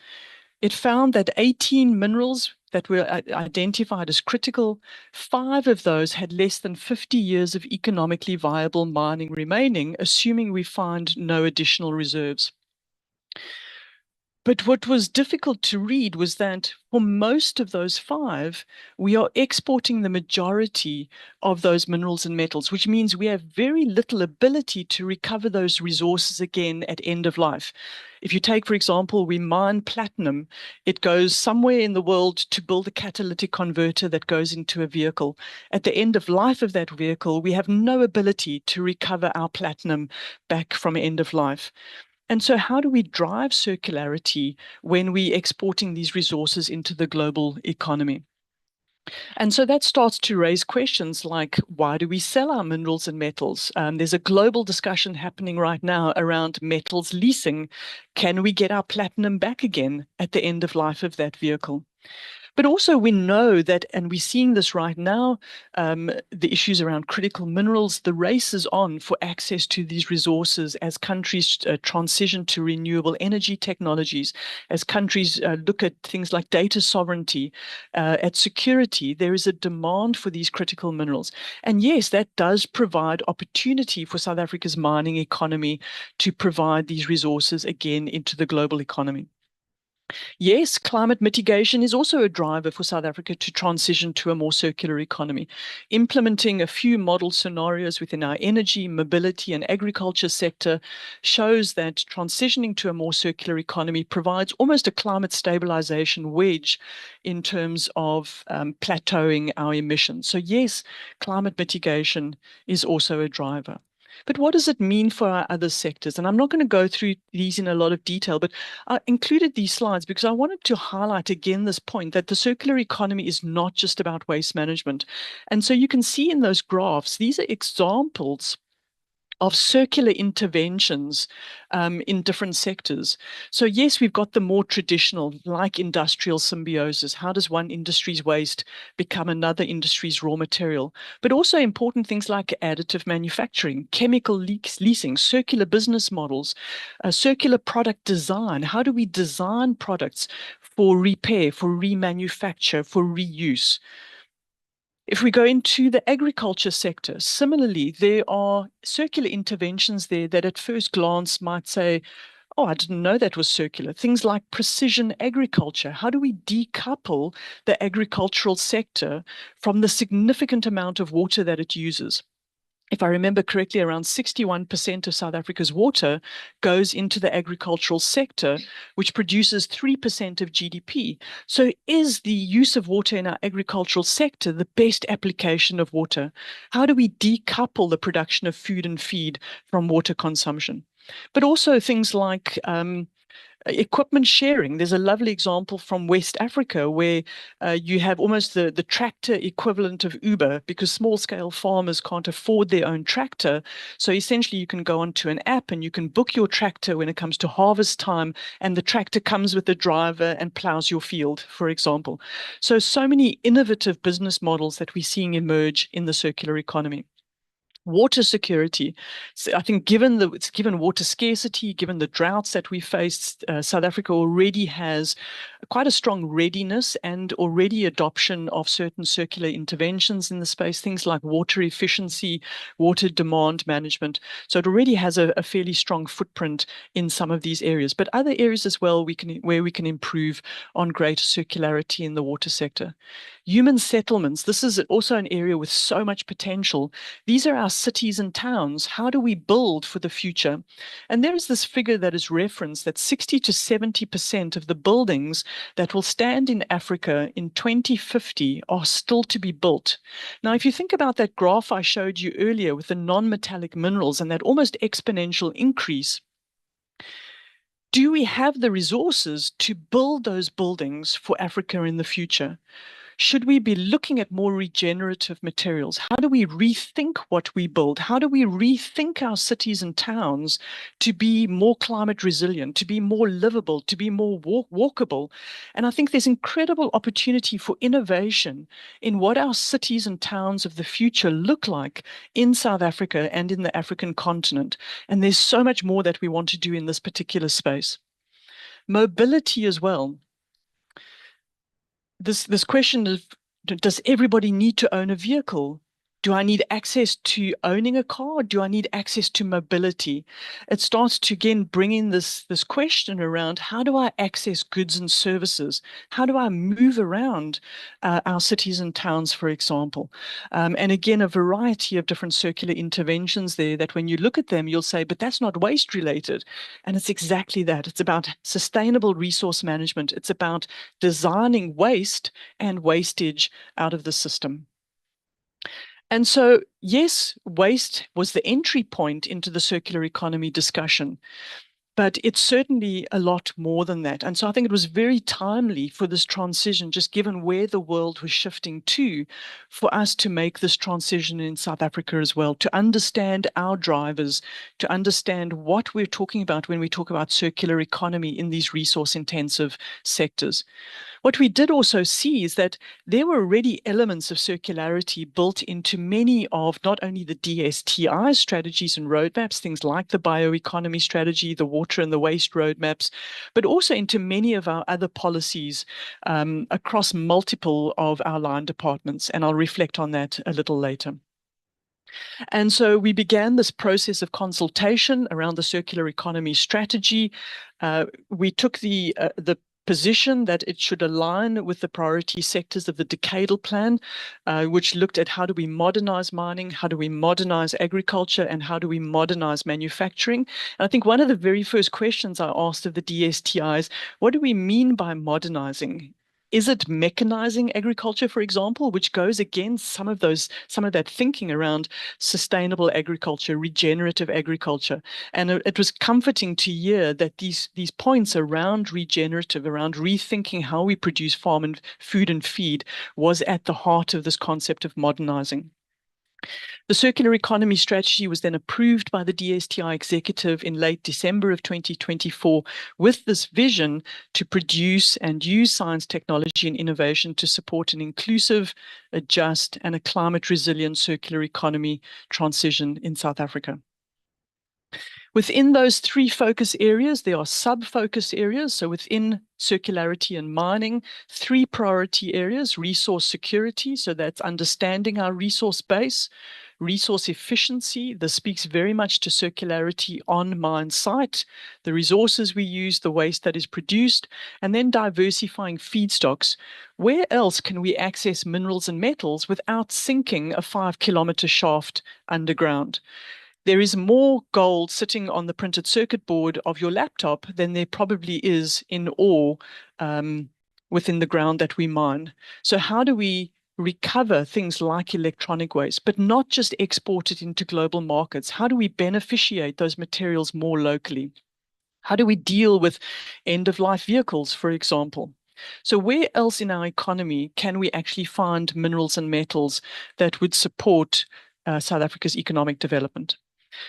It found that 18 minerals that were identified as critical, 5 of those had less than 50 years of economically viable mining remaining, assuming we find no additional reserves. But what was difficult to read was that for most of those 5, we are exporting the majority of those minerals and metals, which means we have very little ability to recover those resources again at end of life. If you take, for example, we mine platinum, it goes somewhere in the world to build a catalytic converter that goes into a vehicle. At the end of life of that vehicle, we have no ability to recover our platinum back from end of life. And so how do we drive circularity when we're exporting these resources into the global economy? And so that starts to raise questions like, why do we sell our minerals and metals? There's a global discussion happening right now around metals leasing. Can we get our platinum back again at the end of life of that vehicle? But also we know that, and we're seeing this right now, the issues around critical minerals, the race is on for access to these resources as countries transition to renewable energy technologies, as countries look at things like data sovereignty, at security. There is a demand for these critical minerals. And yes, that does provide opportunity for South Africa's mining economy to provide these resources again into the global economy. Yes, climate mitigation is also a driver for South Africa to transition to a more circular economy. Implementing a few model scenarios within our energy, mobility, and agriculture sector shows that transitioning to a more circular economy provides almost a climate stabilization wedge in terms of plateauing our emissions. So yes, climate mitigation is also a driver. But what does it mean for our other sectors? And I'm not going to go through these in a lot of detail, but I included these slides because I wanted to highlight again this point that the circular economy is not just about waste management. And so you can see in those graphs, these are examples of circular interventions in different sectors. So yes, we've got the more traditional, like industrial symbiosis. How does one industry's waste become another industry's raw material? But also important things like additive manufacturing, chemical leasing, circular business models, circular product design. How do we design products for repair, for remanufacture, for reuse? If we go into the agriculture sector, similarly, there are circular interventions there that at first glance might say, Oh, I didn't know that was circular. Things like precision agriculture. How do we decouple the agricultural sector from the significant amount of water that it uses? If I remember correctly, around 61% of South Africa's water goes into the agricultural sector, which produces 3% of GDP. So is the use of water in our agricultural sector the best application of water? How do we decouple the production of food and feed from water consumption? But also things like equipment sharing. There's a lovely example from West Africa where you have almost the tractor equivalent of Uber, because small-scale farmers can't afford their own tractor. So essentially you can go onto an app and you can book your tractor when it comes to harvest time, and the tractor comes with the driver and plows your field, for example. So many innovative business models that we're seeing emerge in the circular economy. Water security. So I think given water scarcity, given the droughts that we faced, South Africa already has quite a strong readiness and already adoption of certain circular interventions in the space, things like water efficiency, water demand management. So it already has a fairly strong footprint in some of these areas, but other areas as well where we can improve on greater circularity in the water sector. Human settlements. This is also an area with so much potential. These are our cities and towns. How do we build for the future? And there is this figure that is referenced that 60 to 70% of the buildings that will stand in Africa in 2050 are still to be built. Now, if you think about that graph I showed you earlier with the non-metallic minerals and that almost exponential increase, do we have the resources to build those buildings for Africa in the future? Should we be looking at more regenerative materials? How do we rethink what we build? How do we rethink our cities and towns to be more climate resilient, to be more livable, to be more walkable? And I think there's incredible opportunity for innovation in what our cities and towns of the future look like in South Africa and in the African continent. And there's so much more that we want to do in this particular space. Mobility as well. This question of, does everybody need to own a vehicle? Do I need access to owning a car? Do I need access to mobility? It starts to again bring in this question around, how do I access goods and services? How do I move around our cities and towns, for example? And again, a variety of different circular interventions there that when you look at them, you'll say, but that's not waste related. And it's exactly that. It's about sustainable resource management. It's about designing waste and wastage out of the system. And so, yes, waste was the entry point into the circular economy discussion, but it's certainly a lot more than that. And so I think it was very timely for this transition, just given where the world was shifting to, for us to make this transition in South Africa as well, to understand our drivers, to understand what we're talking about when we talk about circular economy in these resource-intensive sectors. What we did also see is that there were already elements of circularity built into many of not only the DSTI strategies and roadmaps, things like the bioeconomy strategy, the water and the waste roadmaps, but also into many of our other policies across multiple of our line departments. And I'll reflect on that a little later. And so we began this process of consultation around the circular economy strategy. We took the position that it should align with the priority sectors of the decadal plan, which looked at how do we modernize mining, how do we modernize agriculture, and how do we modernize manufacturing. And I think one of the very first questions I asked of the DSTI is, what do we mean by modernizing? Is it mechanizing agriculture, for example, which goes against some of that thinking around sustainable agriculture, regenerative agriculture? And it was comforting to hear that these points around regenerative, around rethinking how we produce farm and food and feed, was at the heart of this concept of modernizing. The Circular Economy Strategy was then approved by the DSTI executive in late December of 2024 with this vision to produce and use science, technology, and innovation to support an inclusive, a just, and a climate-resilient circular economy transition in South Africa. Within those three focus areas, there are sub-focus areas. So within circularity and mining, three priority areas: resource security, so that's understanding our resource base; resource efficiency. This speaks very much to circularity on mine site, the resources we use, the waste that is produced, and then diversifying feedstocks. Where else can we access minerals and metals without sinking a 5-kilometer shaft underground? There is more gold sitting on the printed circuit board of your laptop than there probably is in ore within the ground that we mine. So how do we recover things like electronic waste, but not just export it into global markets? How do we beneficiate those materials more locally? How do we deal with end-of-life vehicles, for example? So where else in our economy can we actually find minerals and metals that would support South Africa's economic development?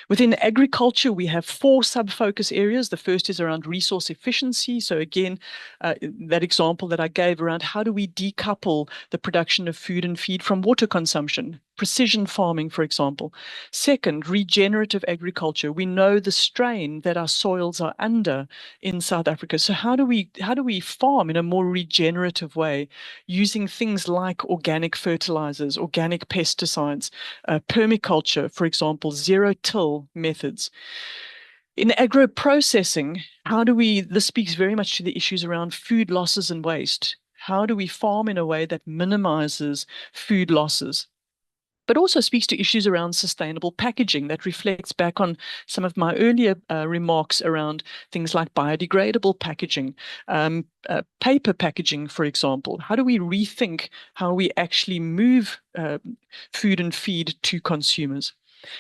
Within agriculture, we have 4 sub-focus areas. The first is around resource efficiency. So again, that example that I gave around how do we decouple the production of food and feed from water consumption? Precision farming, for example. Second, regenerative agriculture. We know the strain that our soils are under in South Africa. So how do we farm in a more regenerative way using things like organic fertilizers, organic pesticides, permaculture, for example, zero-till methods? In agro-processing, this speaks very much to the issues around food losses and waste. How do we farm in a way that minimizes food losses? But also speaks to issues around sustainable packaging that reflects back on some of my earlier remarks around things like biodegradable packaging, paper packaging, for example. How do we rethink how we actually move food and feed to consumers?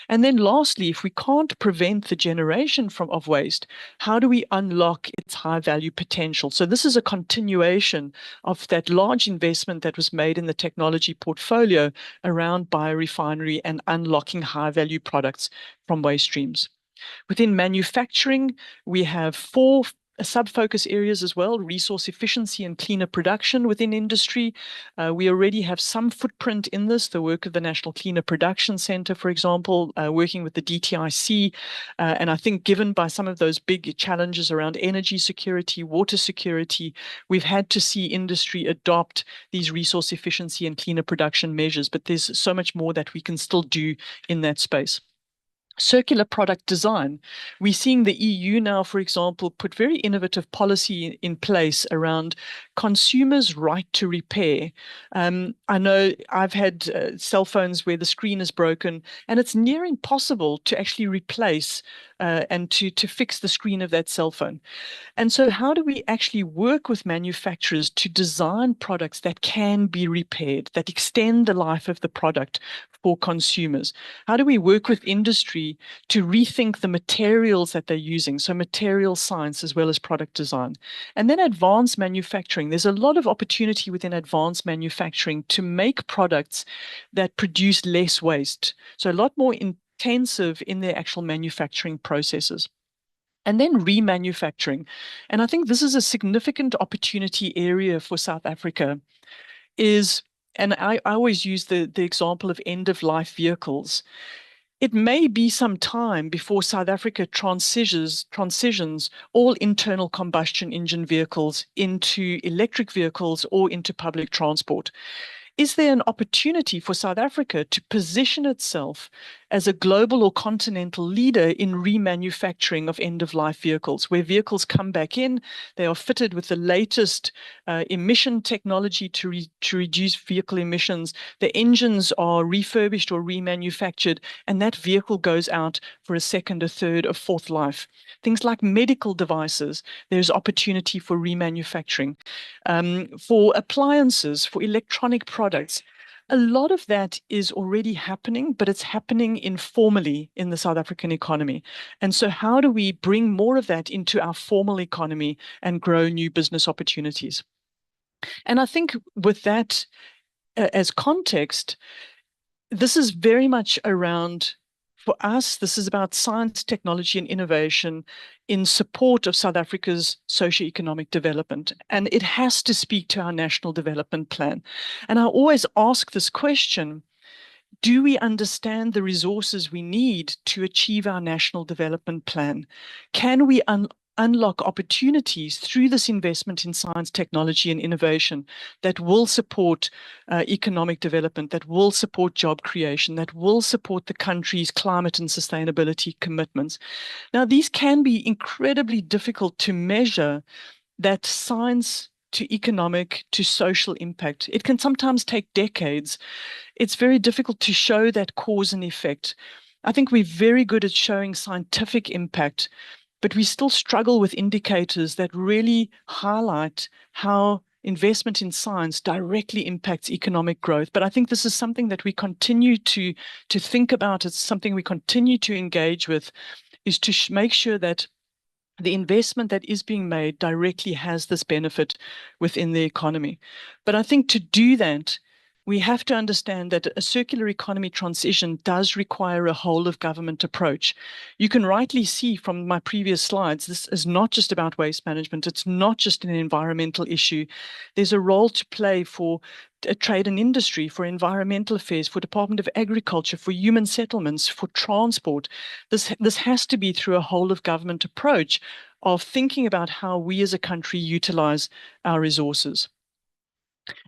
And then lastly, if we can't prevent the generation of waste, how do we unlock its high value potential? So this is a continuation of that large investment that was made in the technology portfolio around biorefinery and unlocking high value products from waste streams. Within manufacturing, we have 4 sub-focus areas as well: resource efficiency and cleaner production within industry. We already have some footprint in this, the work of the National Cleaner Production Center, for example, working with the DTIC. And I think given by some of those big challenges around energy security, water security, we've had to see industry adopt these resource efficiency and cleaner production measures, but there's so much more that we can still do in that space. Circular product design. We're seeing the EU now, for example, put very innovative policy in place around consumers' right to repair. I know I've had cell phones where the screen is broken and it's near impossible to actually replace and to fix the screen of that cell phone. And so how do we actually work with manufacturers to design products that can be repaired, that extend the life of the product for consumers? How do we work with industry to rethink the materials that they're using? So material science as well as product design. And then advanced manufacturing. There's a lot of opportunity within advanced manufacturing to make products that produce less waste. So a lot more intensive in their actual manufacturing processes. And then remanufacturing. And I think this is a significant opportunity area for South Africa and I always use the example of end-of-life vehicles. It may be some time before South Africa transitions all internal combustion engine vehicles into electric vehicles or into public transport. Is there an opportunity for South Africa to position itself as a global or continental leader in remanufacturing of end-of-life vehicles, where vehicles come back in, they are fitted with the latest emission technology to reduce vehicle emissions, the engines are refurbished or remanufactured, and that vehicle goes out for a second, a third, a fourth life. Things like medical devices, there's opportunity for remanufacturing. For appliances, for electronic products, a lot of that is already happening, but it's happening informally in the South African economy. And so how do we bring more of that into our formal economy and grow new business opportunities? And I think with that as context, this is very much around, for us, this is about science, technology, and innovation in support of South Africa's socioeconomic development. And it has to speak to our national development plan. And I always ask this question: do we understand the resources we need to achieve our national development plan? Can we unlock opportunities through this investment in science, technology, and innovation that will support economic development, that will support job creation, that will support the country's climate and sustainability commitments. Now, these can be incredibly difficult to measure, that science to economic to social impact. It can sometimes take decades. It's very difficult to show that cause and effect. I think we're very good at showing scientific impact, but we still struggle with indicators that really highlight how investment in science directly impacts economic growth. But I think this is something that we continue to think about. It's something we continue to engage with, is to make sure that the investment that is being made directly has this benefit within the economy. But I think to do that, we have to understand that a circular economy transition does require a whole of government approach. You can rightly see from my previous slides, this is not just about waste management. It's not just an environmental issue. There's a role to play for trade and industry, for environmental affairs, for Department of Agriculture, for human settlements, for transport. This has to be through a whole of government approach of thinking about how we as a country utilize our resources.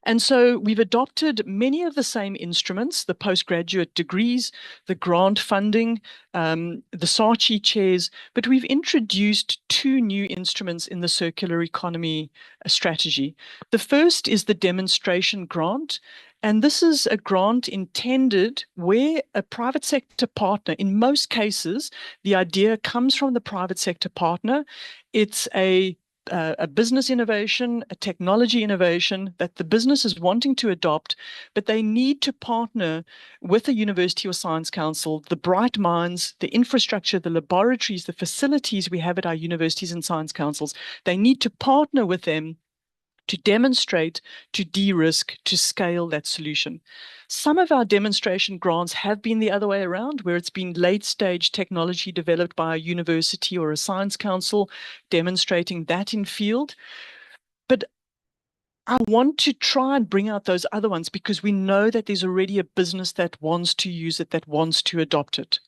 And so we've adopted many of the same instruments, the postgraduate degrees, the grant funding, the SARCHI chairs, but we've introduced two new instruments in the circular economy strategy. The first is the demonstration grant. And this is a grant intended where a private sector partner, in most cases, the idea comes from the private sector partner. It's a business innovation, a technology innovation that the business is wanting to adopt, but they need to partner with a university or science council, the bright minds, the infrastructure, the laboratories, the facilities we have at our universities and science councils. They need to partner with them to demonstrate, to de-risk, to scale that solution. Some of our demonstration grants have been the other way around, where it's been late-stage technology developed by a university or a science council, demonstrating that in field. But I want to try and bring out those other ones because we know that there's already a business that wants to use it, that wants to adopt it.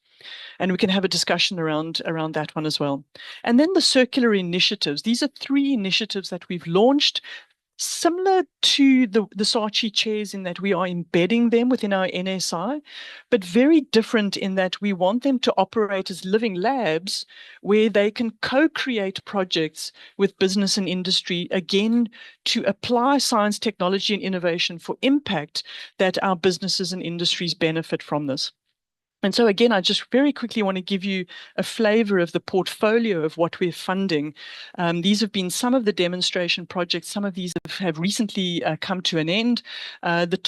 And we can have a discussion around that one as well. And then the circular initiatives. These are 3 initiatives that we've launched, similar to the SARCHI chairs in that we are embedding them within our NSI, but very different in that we want them to operate as living labs where they can co-create projects with business and industry, again, to apply science, technology, and innovation for impact that our businesses and industries benefit from this. And so again, I just very quickly want to give you a flavor of the portfolio of what we're funding. These have been some of the demonstration projects. Some of these have recently come to an end. The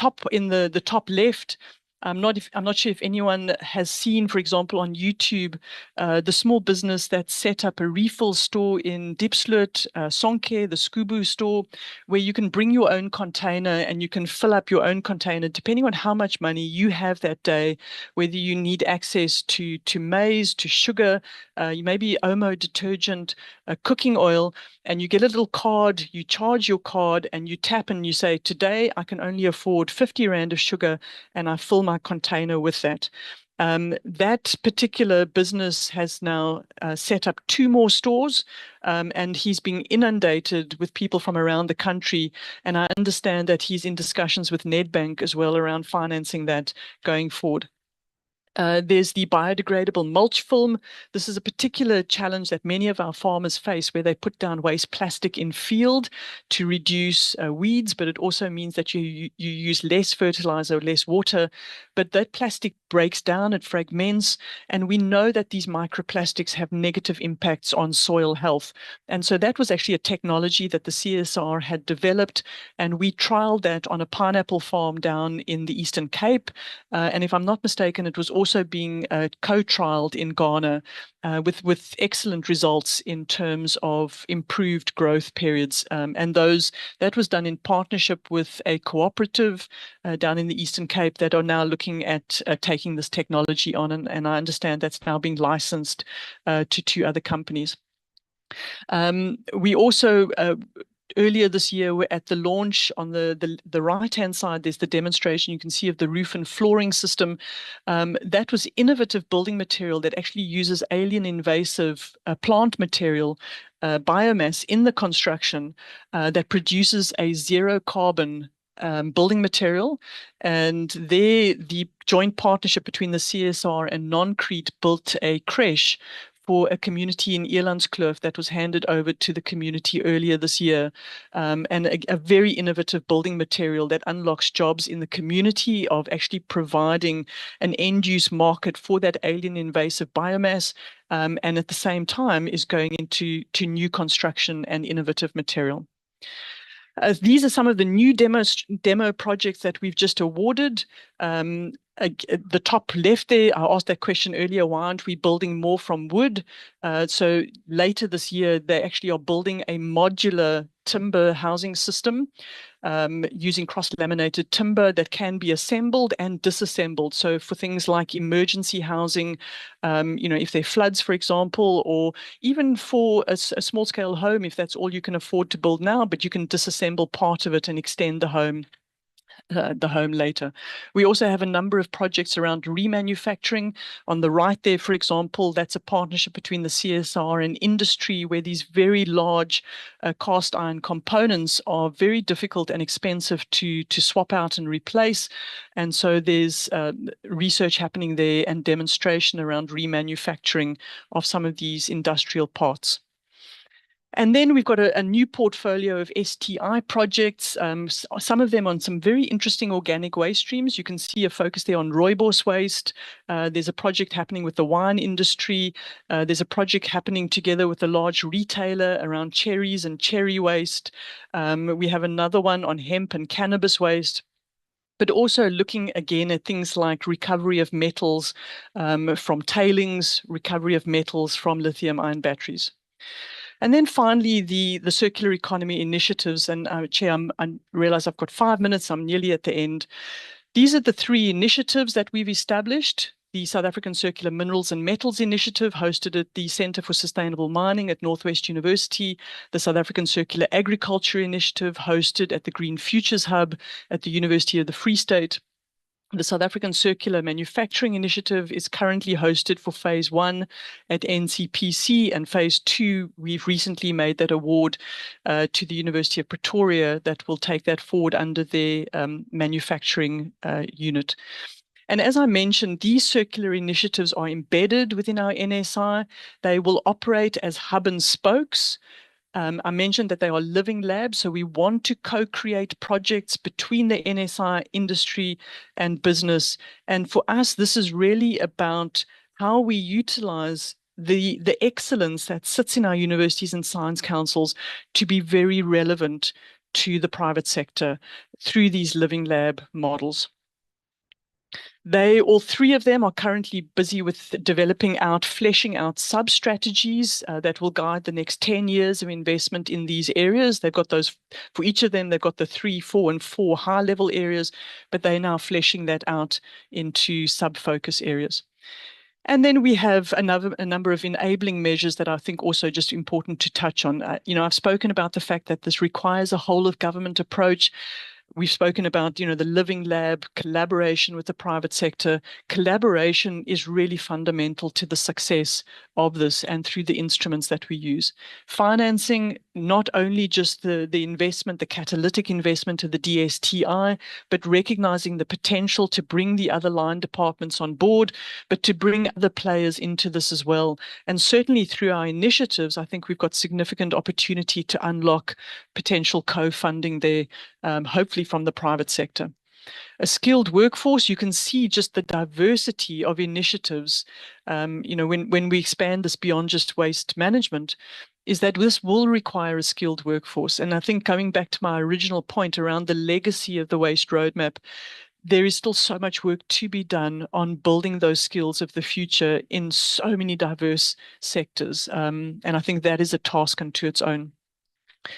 top left, I'm not sure if anyone has seen, for example, on YouTube, the small business that set up a refill store in Diepsloot, Sonke, the Skubu store, where you can bring your own container and you can fill up your own container depending on how much money you have that day, whether you need access to maize, to sugar, maybe Omo detergent, cooking oil, and you get a little card, you charge your card and you tap and you say, today I can only afford 50 Rand of sugar, and I fill my container with that. That particular business has now set up 2 more stores, and he's being inundated with people from around the country. And I understand that he's in discussions with Nedbank as well around financing that going forward. There's the biodegradable mulch film. This is a particular challenge that many of our farmers face, where they put down waste plastic in field to reduce weeds, but it also means that you use less fertilizer, less water, but that plastic breaks down, it fragments, and we know that these microplastics have negative impacts on soil health. And so that was actually a technology that the CSIR had developed, and we trialed that on a pineapple farm down in the Eastern Cape. And if I'm not mistaken, it was also being co-trialed in Ghana with excellent results in terms of improved growth periods. And that was done in partnership with a cooperative down in the Eastern Cape that are now looking at taking this technology on. And I understand that's now being licensed to 2 other companies. We also earlier this year were at the launch. On the right-hand side, there's the demonstration you can see of the roof and flooring system. That was innovative building material that actually uses alien invasive plant material, biomass in the construction that produces a zero carbon building material. And there, the joint partnership between the CSIR and Non-Crete built a creche for a community in Elandskloof that was handed over to the community earlier this year, and a very innovative building material that unlocks jobs in the community of actually providing an end-use market for that alien invasive biomass, and at the same time is going into new construction and innovative material. These are some of the new demo projects that we've just awarded. The top left there, I asked that question earlier, why aren't we building more from wood? So later this year, they actually are building a modular timber housing system using cross-laminated timber that can be assembled and disassembled. So for things like emergency housing, if there are floods, for example, or even for a small-scale home, if that's all you can afford to build now, but you can disassemble part of it and extend the home later. We also have a number of projects around remanufacturing. On the right there, for example, that's a partnership between the CSIR and industry, where these very large cast iron components are very difficult and expensive to swap out and replace. And so there's research happening there and demonstration around remanufacturing of some of these industrial parts. And then we've got a new portfolio of STI projects, some of them on some very interesting organic waste streams. You can see a focus there on rooibos waste. There's a project happening with the wine industry. There's a project happening together with a large retailer around cherries and cherry waste. We have another one on hemp and cannabis waste, but also looking again at things like recovery of metals from tailings, recovery of metals from lithium-ion batteries. And then finally, the circular economy initiatives. And Chair, I realize I've got 5 minutes. I'm nearly at the end. These are the 3 initiatives that we've established. The South African Circular Minerals and Metals Initiative, hosted at the Centre for Sustainable Mining at Northwest University. The South African Circular Agriculture Initiative, hosted at the Green Futures Hub at the University of the Free State. The South African Circular Manufacturing Initiative is currently hosted for phase 1 at NCPC, and phase 2, we've recently made that award to the University of Pretoria that will take that forward under their manufacturing unit. And as I mentioned, these circular initiatives are embedded within our NSI. They will operate as hub and spokes. I mentioned that they are living labs, so we want to co-create projects between the NSI, industry, and business. And for us, this is really about how we utilize the excellence that sits in our universities and science councils to be very relevant to the private sector through these living lab models. All 3 of them are currently busy with fleshing out sub-strategies that will guide the next 10 years of investment in these areas. They've got those, for each of them, they've got the 3, 4, and 4 high-level areas, but they're now fleshing that out into sub-focus areas. And then we have a number of enabling measures that I think also just important to touch on. I've spoken about the fact that this requires a whole-of-government approach. We've spoken about, the living lab, collaboration with the private sector. Collaboration is really fundamental to the success of this and through the instruments that we use. Financing, not only just the investment, the catalytic investment of the DSTI, but recognizing the potential to bring the other line departments on board, but to bring other players into this as well. And certainly through our initiatives, I think we've got significant opportunity to unlock potential co-funding there, hopefully from the private sector. A skilled workforce, you can see just the diversity of initiatives, when we expand this beyond just waste management, is that this will require a skilled workforce. And I think coming back to my original point around the legacy of the waste roadmap, there is still so much work to be done on building those skills of the future in so many diverse sectors. And I think that is a task unto its own.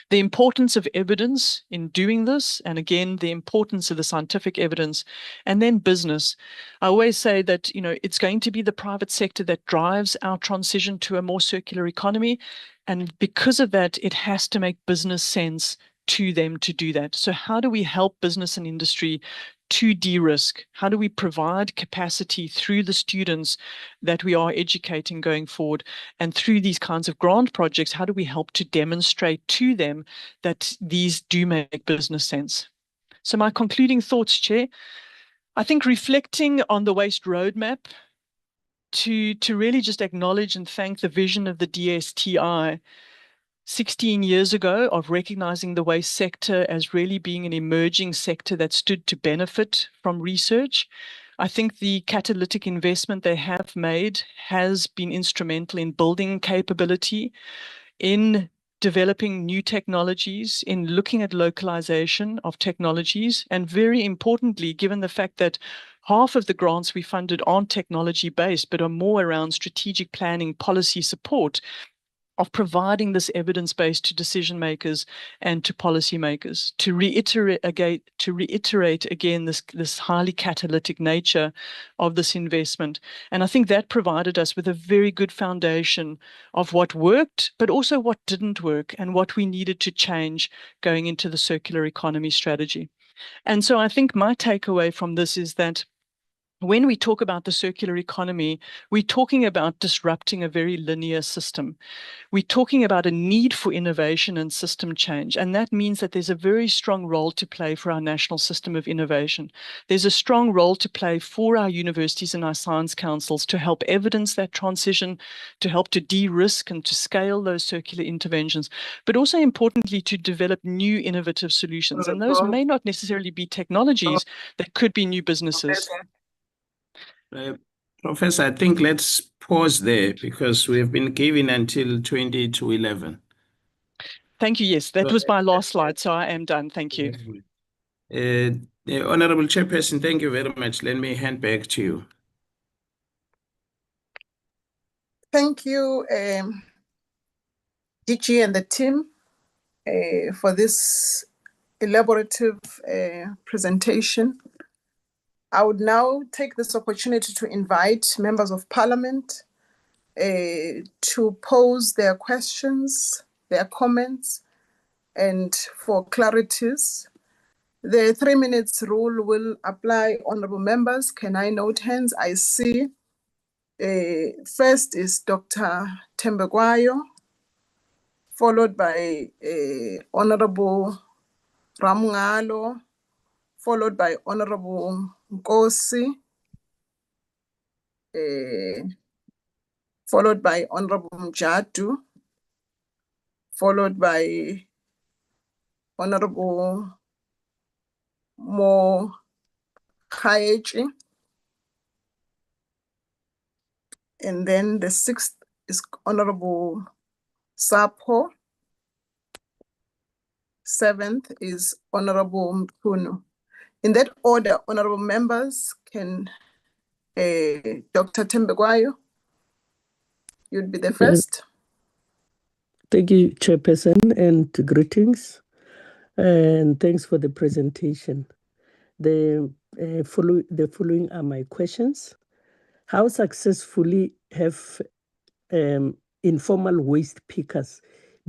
The importance of evidence in doing this, and again, the importance of the scientific evidence, and then business. I always say that, it's going to be the private sector that drives our transition to a more circular economy. And because of that, it has to make business sense to them to do that. So how do we help business and industry to de-risk? How do we provide capacity through the students that we are educating going forward? And through these kinds of grant projects, how do we help to demonstrate to them that these do make business sense? So my concluding thoughts, Chair, I think reflecting on the waste roadmap to really just acknowledge and thank the vision of the DSTI 16 years ago of recognizing the waste sector as really being an emerging sector that stood to benefit from research. I think the catalytic investment they have made has been instrumental in building capability, in developing new technologies, in looking at localization of technologies, and very importantly, given the fact that half of the grants we funded aren't technology-based, but are more around strategic planning, policy support, of providing this evidence base to decision makers and to policymakers, to reiterate again this highly catalytic nature of this investment. And I think that provided us with a very good foundation of what worked, but also what didn't work and what we needed to change going into the circular economy strategy. And so I think my takeaway from this is that when we talk about the circular economy, we're talking about disrupting a very linear system. We're talking about a need for innovation and system change. And that means that there's a very strong role to play for our national system of innovation. There's a strong role to play for our universities and our science councils to help evidence that transition, to help to de-risk and to scale those circular interventions, but also importantly to develop new innovative solutions. And those may not necessarily be technologies, they could be new businesses. Professor, I think let's pause there because we have been given until 20 to 11. Thank you. Yes, that was my last slide, so I am done. Thank you. Honorable Chairperson, thank you very much. Let me hand back to you. Thank you, DG and the team for this elaborative presentation. I would now take this opportunity to invite members of parliament to pose their questions, their comments, and for clarities. The 3 minutes rule will apply, honorable members. Can I note hands? I see. First is Dr. Tembekwayo, followed by Honorable Ramungalo, followed by Honorable Nkosi, followed by Honorable Mjadu, followed by Honorable Mo Khaeji, and then the 6th is Honorable Sapo. 7th is Honorable Mpuno. In that order, honorable members, can Dr. Tembekwayo, you'd be the first. Thank you, Chairperson, and greetings. And thanks for the presentation. The following are my questions. How successfully have informal waste pickers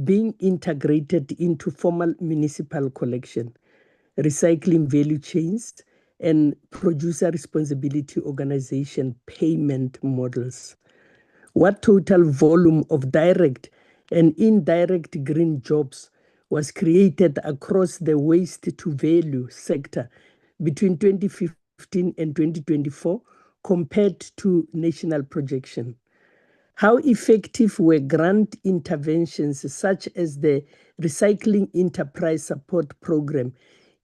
being integrated into formal municipal collection, recycling value chains, and producer responsibility organization payment models? What total volume of direct and indirect green jobs was created across the waste to value sector between 2015 and 2024 compared to national projection? How effective were grant interventions such as the Recycling Enterprise Support Program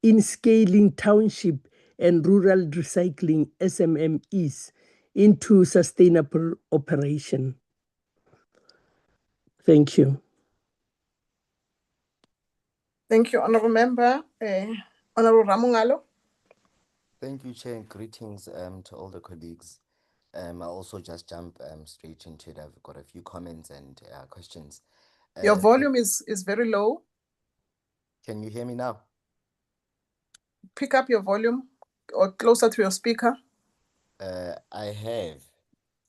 in scaling township and rural recycling SMMEs into sustainable operation? Thank you. Thank you, honorable member. Honorable Ramungalo. Thank you, Chair. Greetings to all the colleagues. I'll also just jump straight into it. I've got a few comments and questions. Your volume is very low. Can you hear me now? Pick up your volume or closer to your speaker. I have.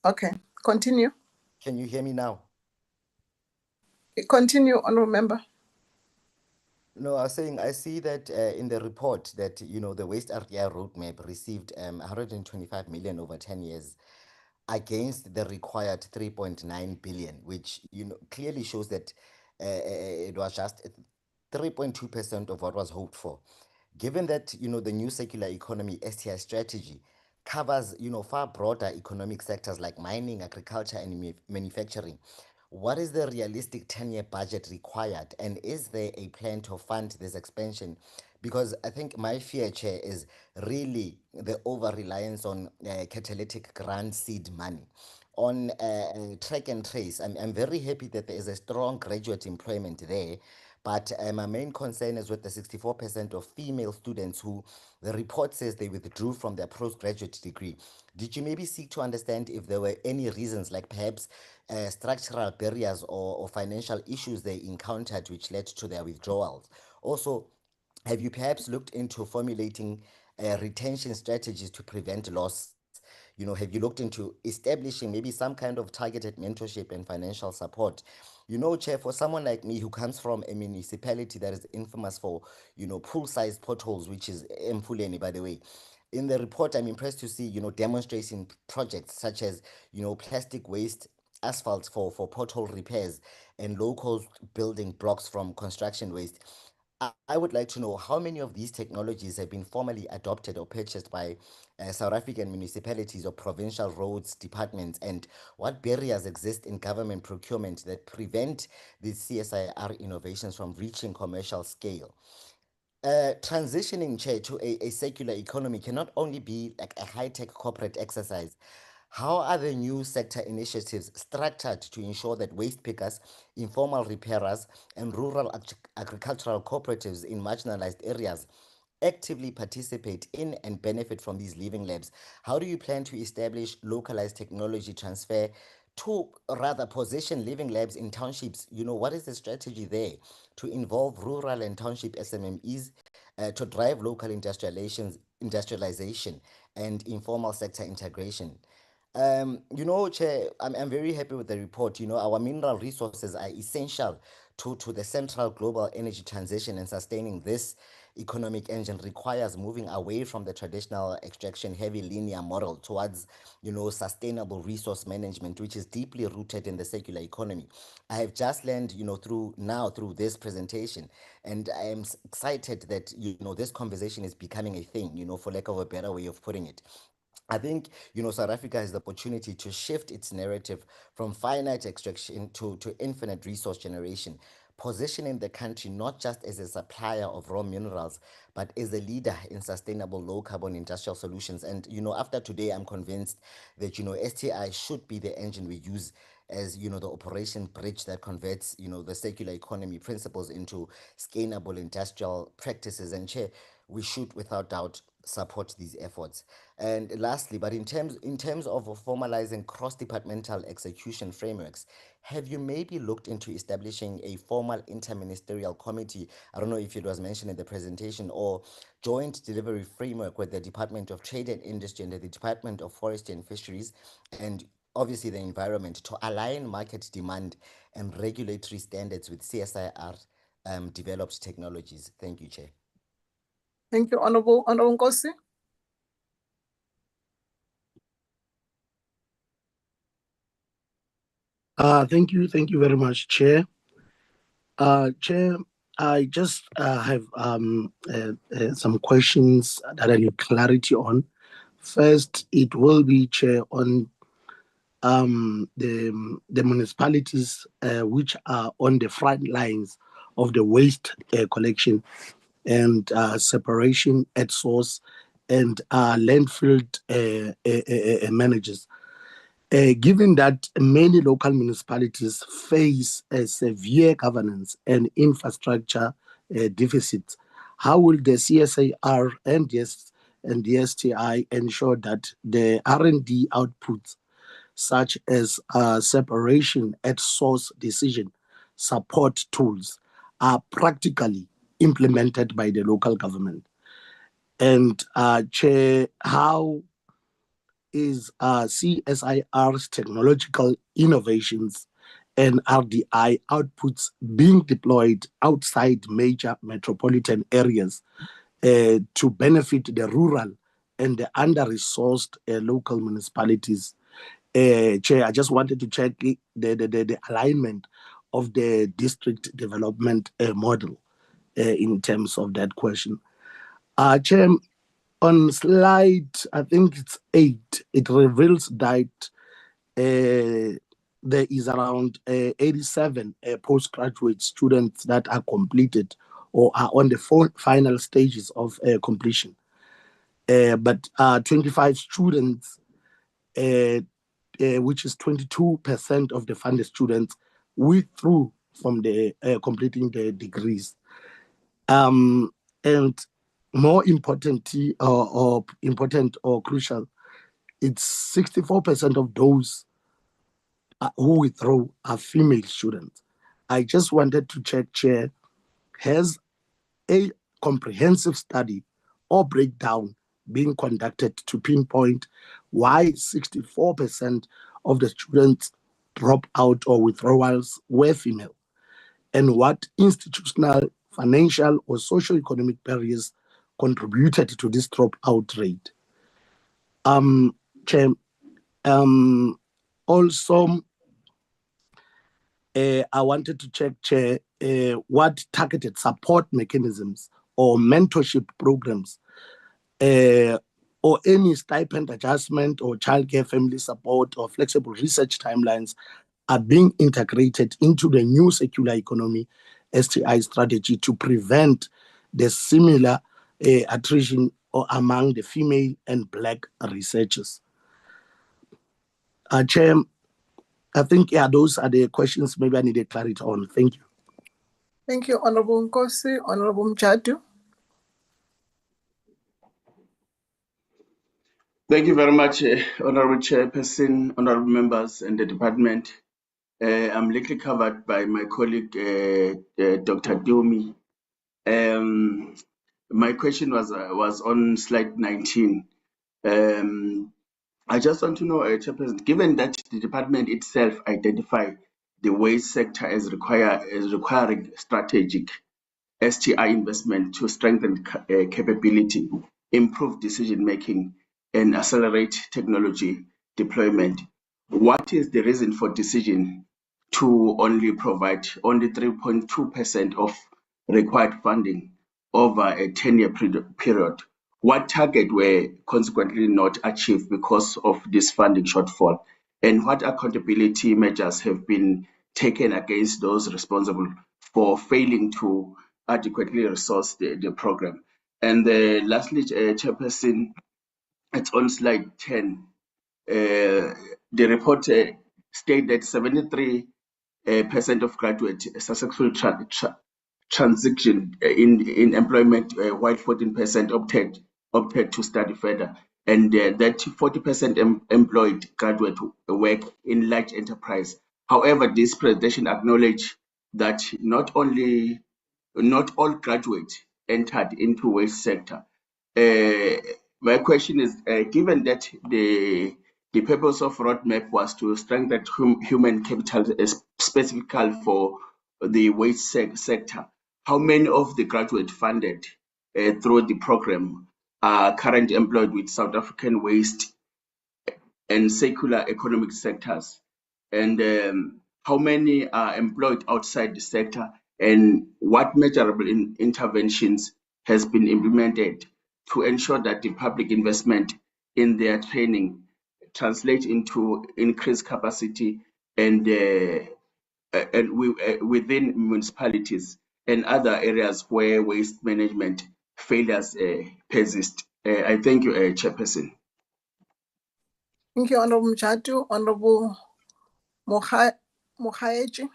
Okay, continue. Can you hear me now? Continue, honorable member. No, I was saying I see that in the report that the Waste RDI roadmap received 125 million over 10 years against the required 3.9 billion, which clearly shows that it was just 3.2% of what was hoped for. Given that the new circular economy STI strategy covers far broader economic sectors like mining, agriculture, and manufacturing, what is the realistic 10-year budget required, and is there a plan to fund this expansion? Because I think my fear, Chair, is really the over-reliance on catalytic grant seed money. On track and trace, I'm very happy that there is a strong graduate employment there, but my main concern is with the 64% of female students who the report says they withdrew from their postgraduate degree. Did you maybe seek to understand if there were any reasons, like perhaps structural barriers or financial issues they encountered which led to their withdrawals? Also, have you perhaps looked into formulating retention strategies to prevent loss? Have you looked into establishing maybe some kind of targeted mentorship and financial support? Chair, for someone like me who comes from a municipality that is infamous for, pool-sized potholes, which is Mfuleni, by the way. In the report, I'm impressed to see, demonstration projects such as, plastic waste, asphalt for pothole repairs, and low-cost building blocks from construction waste. I would like to know how many of these technologies have been formally adopted or purchased by South African municipalities or provincial roads departments, and what barriers exist in government procurement that prevent these CSIR innovations from reaching commercial scale. Transitioning, Chair, to a circular economy cannot only be like a high-tech corporate exercise. How are the new sector initiatives structured to ensure that waste pickers, informal repairers, and rural agricultural cooperatives in marginalized areas actively participate in and benefit from these living labs? How do you plan to establish localized technology transfer to rather position living labs in townships? What is the strategy there to involve rural and township SMMEs to drive local industrialization and informal sector integration? Chair, I'm very happy with the report. Our mineral resources are essential to the central global energy transition, and sustaining this economic engine requires moving away from the traditional extraction heavy linear model towards sustainable resource management, which is deeply rooted in the circular economy. I have just learned through this presentation, and I am excited that this conversation is becoming a thing, for lack of a better way of putting it. I think, South Africa has the opportunity to shift its narrative from finite extraction to infinite resource generation, positioning the country not just as a supplier of raw minerals, but as a leader in sustainable low carbon industrial solutions. And, after today, I'm convinced that, STI should be the engine we use as, the operation bridge that converts, the circular economy principles into scalable industrial practices. And Chair, we should without doubt support these efforts. And lastly, but in terms of formalizing cross-departmental execution frameworks, have you maybe looked into establishing a formal interministerial committee? I don't know if it was mentioned in the presentation, or joint delivery framework with the Department of Trade and Industry and the Department of Forestry and Fisheries, and obviously the environment, to align market demand and regulatory standards with CSIR developed technologies. Thank you, Chair. Thank you, Honorable Nkosi. Thank you very much, Chair. Chair, I just have some questions that I need clarity on. First, it will be, Chair, on the municipalities which are on the front lines of the waste collection and separation at source and landfill managers. Given that many local municipalities face a severe governance and infrastructure deficits, how will the CSIR and the STI ensure that the R&D outputs, such as separation at source decision support tools, are practically implemented by the local government. And Chair, how is CSIR's technological innovations and RDI outputs being deployed outside major metropolitan areas to benefit the rural and the under-resourced local municipalities? Chair, I just wanted to check the alignment of the district development model in terms of that question. Chair, on slide, I think it's 8, it reveals that there is around 87 postgraduate students that are completed or are on the final stages of completion. But 25 students, which is 22% of the funded students, withdrew from the completing the degrees. And more importantly, or important or crucial, it's 64% of those who withdraw are female students. I just wanted to check, Chair, has a comprehensive study or breakdown being conducted to pinpoint why 64% of the students drop out or withdrawals were female, and what institutional, financial, or socio-economic barriers contributed to this dropout rate? Chair, also, I wanted to check, Chair, what targeted support mechanisms or mentorship programs or any stipend adjustment or childcare family support or flexible research timelines are being integrated into the new Circular Economy STI strategy to prevent the similar attrition or among the female and Black researchers. Chair, I think, yeah, those are the questions maybe I needed clarity on. Thank you. Thank you, Honorable Nkosi. Honorable Mjadu. Thank you very much, Honorable Chairperson, Honorable members, and the department. I'm lately covered by my colleague, Dr. Dumi. My question was on slide 19. I just want to know, Chairperson, given that the department itself identified the waste sector as requiring strategic STI investment to strengthen capability, improve decision-making, and accelerate technology deployment, what is the reason for decision to only provide only 3.2% of required funding over a 10-year period? What target were consequently not achieved because of this funding shortfall? And what accountability measures have been taken against those responsible for failing to adequately resource the program? And lastly, Chairperson, it's on slide 10. The report states that 73% of graduates successfully transition in employment, while 14% opted to study further, and that 40% employed graduate work in large enterprise. However, this presentation acknowledge that not all graduates entered into waste sector. My question is, given that the purpose of roadmap was to strengthen human capital specifically for the waste sector, how many of the graduates funded through the program are currently employed with South African waste and circular economic sectors? And how many are employed outside the sector? And what measurable interventions has been implemented to ensure that the public investment in their training translate into increased capacity and within municipalities and other areas where waste management failures persist? I thank you, Chairperson. Thank you, Honorable Mjadu. Honorable Mokhaeji.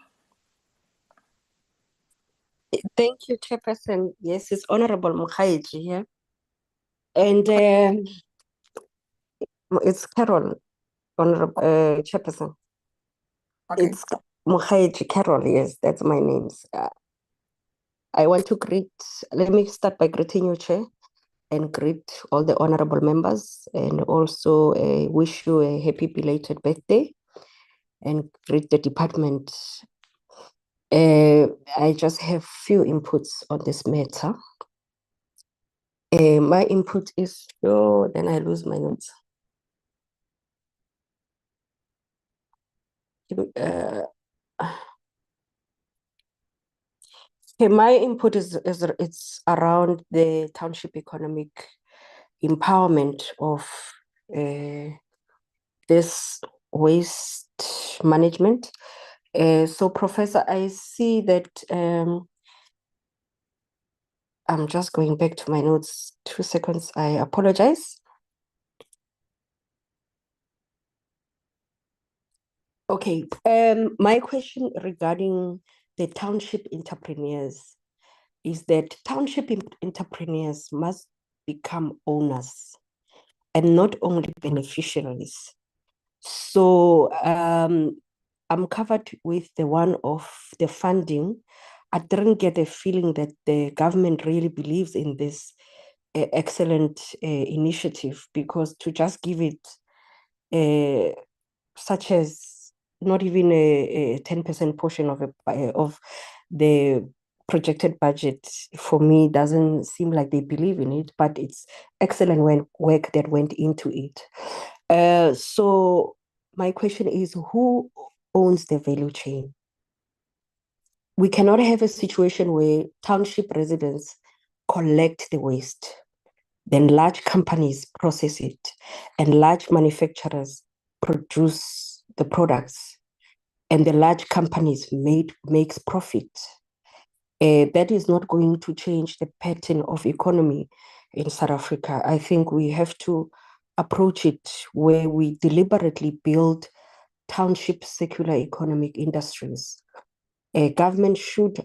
Thank you, Chairperson. Yes, it's Honorable Mokhaeji here. And it's Carol, Honorable Chairperson. Okay. It's Mokhaeji Carol, yes, that's my name. I want to let me start by greeting you, Chair, and greet all the honorable members, and also wish you a happy belated birthday, and greet the department. I just have few inputs on this matter. My input is, then I lose my notes. Okay, my input is it's around the township economic empowerment of this waste management. So, Professor, I see that I'm just going back to my notes. 2 seconds, I apologize. Okay, my question regarding the township entrepreneurs is that township entrepreneurs must become owners and not only beneficiaries. So I'm covered with the one of the funding. I didn't get a feeling that the government really believes in this excellent initiative, because to just give it such as not even a 10% portion of the projected budget, for me doesn't seem like they believe in it, but it's excellent work that went into it. So my question is, who owns the value chain? We cannot have a situation where township residents collect the waste, then large companies process it, and large manufacturers produce the products, and the large companies makes profit. That is not going to change the pattern of economy in South Africa. I think we have to approach it where we deliberately build township circular economic industries. Government should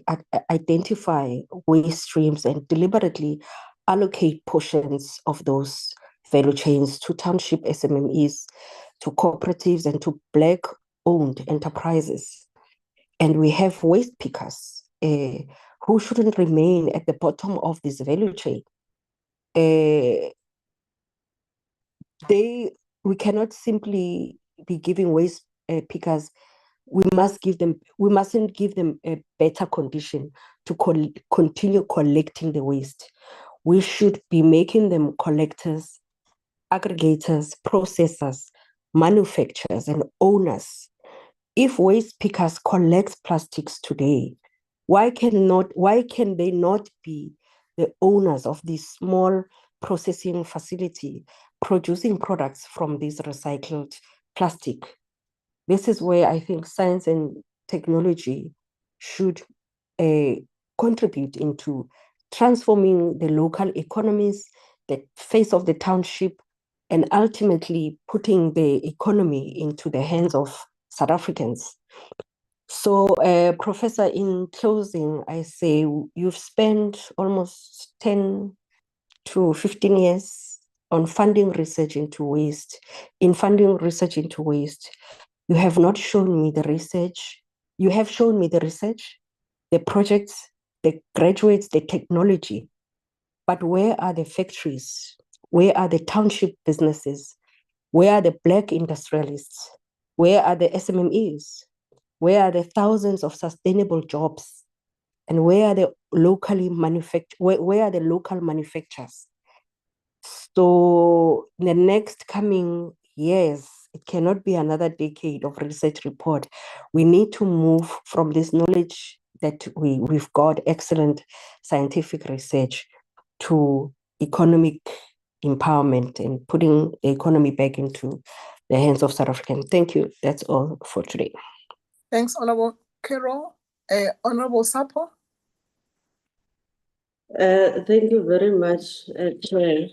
identify waste streams and deliberately allocate portions of those value chains to township SMMEs, to cooperatives, and to Black-owned enterprises. And we have waste pickers who shouldn't remain at the bottom of this value chain. We cannot simply be giving waste pickers. We mustn't give them a better condition to continue collecting the waste. We should be making them collectors, aggregators, processors, manufacturers, and owners. If waste pickers collect plastics today, why can they not be the owners of this small processing facility producing products from this recycled plastic? This is where I think science and technology should contribute into transforming the local economies, the face of the township, and ultimately putting the economy into the hands of South Africans. So, Professor, in closing, I say you've spent almost 10 to 15 years on funding research into waste. In funding research into waste, you have not shown me the research. You have shown me the research, the projects, the graduates, the technology. But where are the factories? Where are the township businesses? Where are the Black industrialists? Where are the SMMEs? Where are the thousands of sustainable jobs? And where are the where are the local manufacturers? So in the next coming years, it cannot be another decade of research report. We need to move from this knowledge that we've got excellent scientific research to economic empowerment and putting the economy back into the hands of South Africans. Thank you. That's all for today. Thanks, Honorable Carol. Honorable Sapo. Thank you very much, Chair.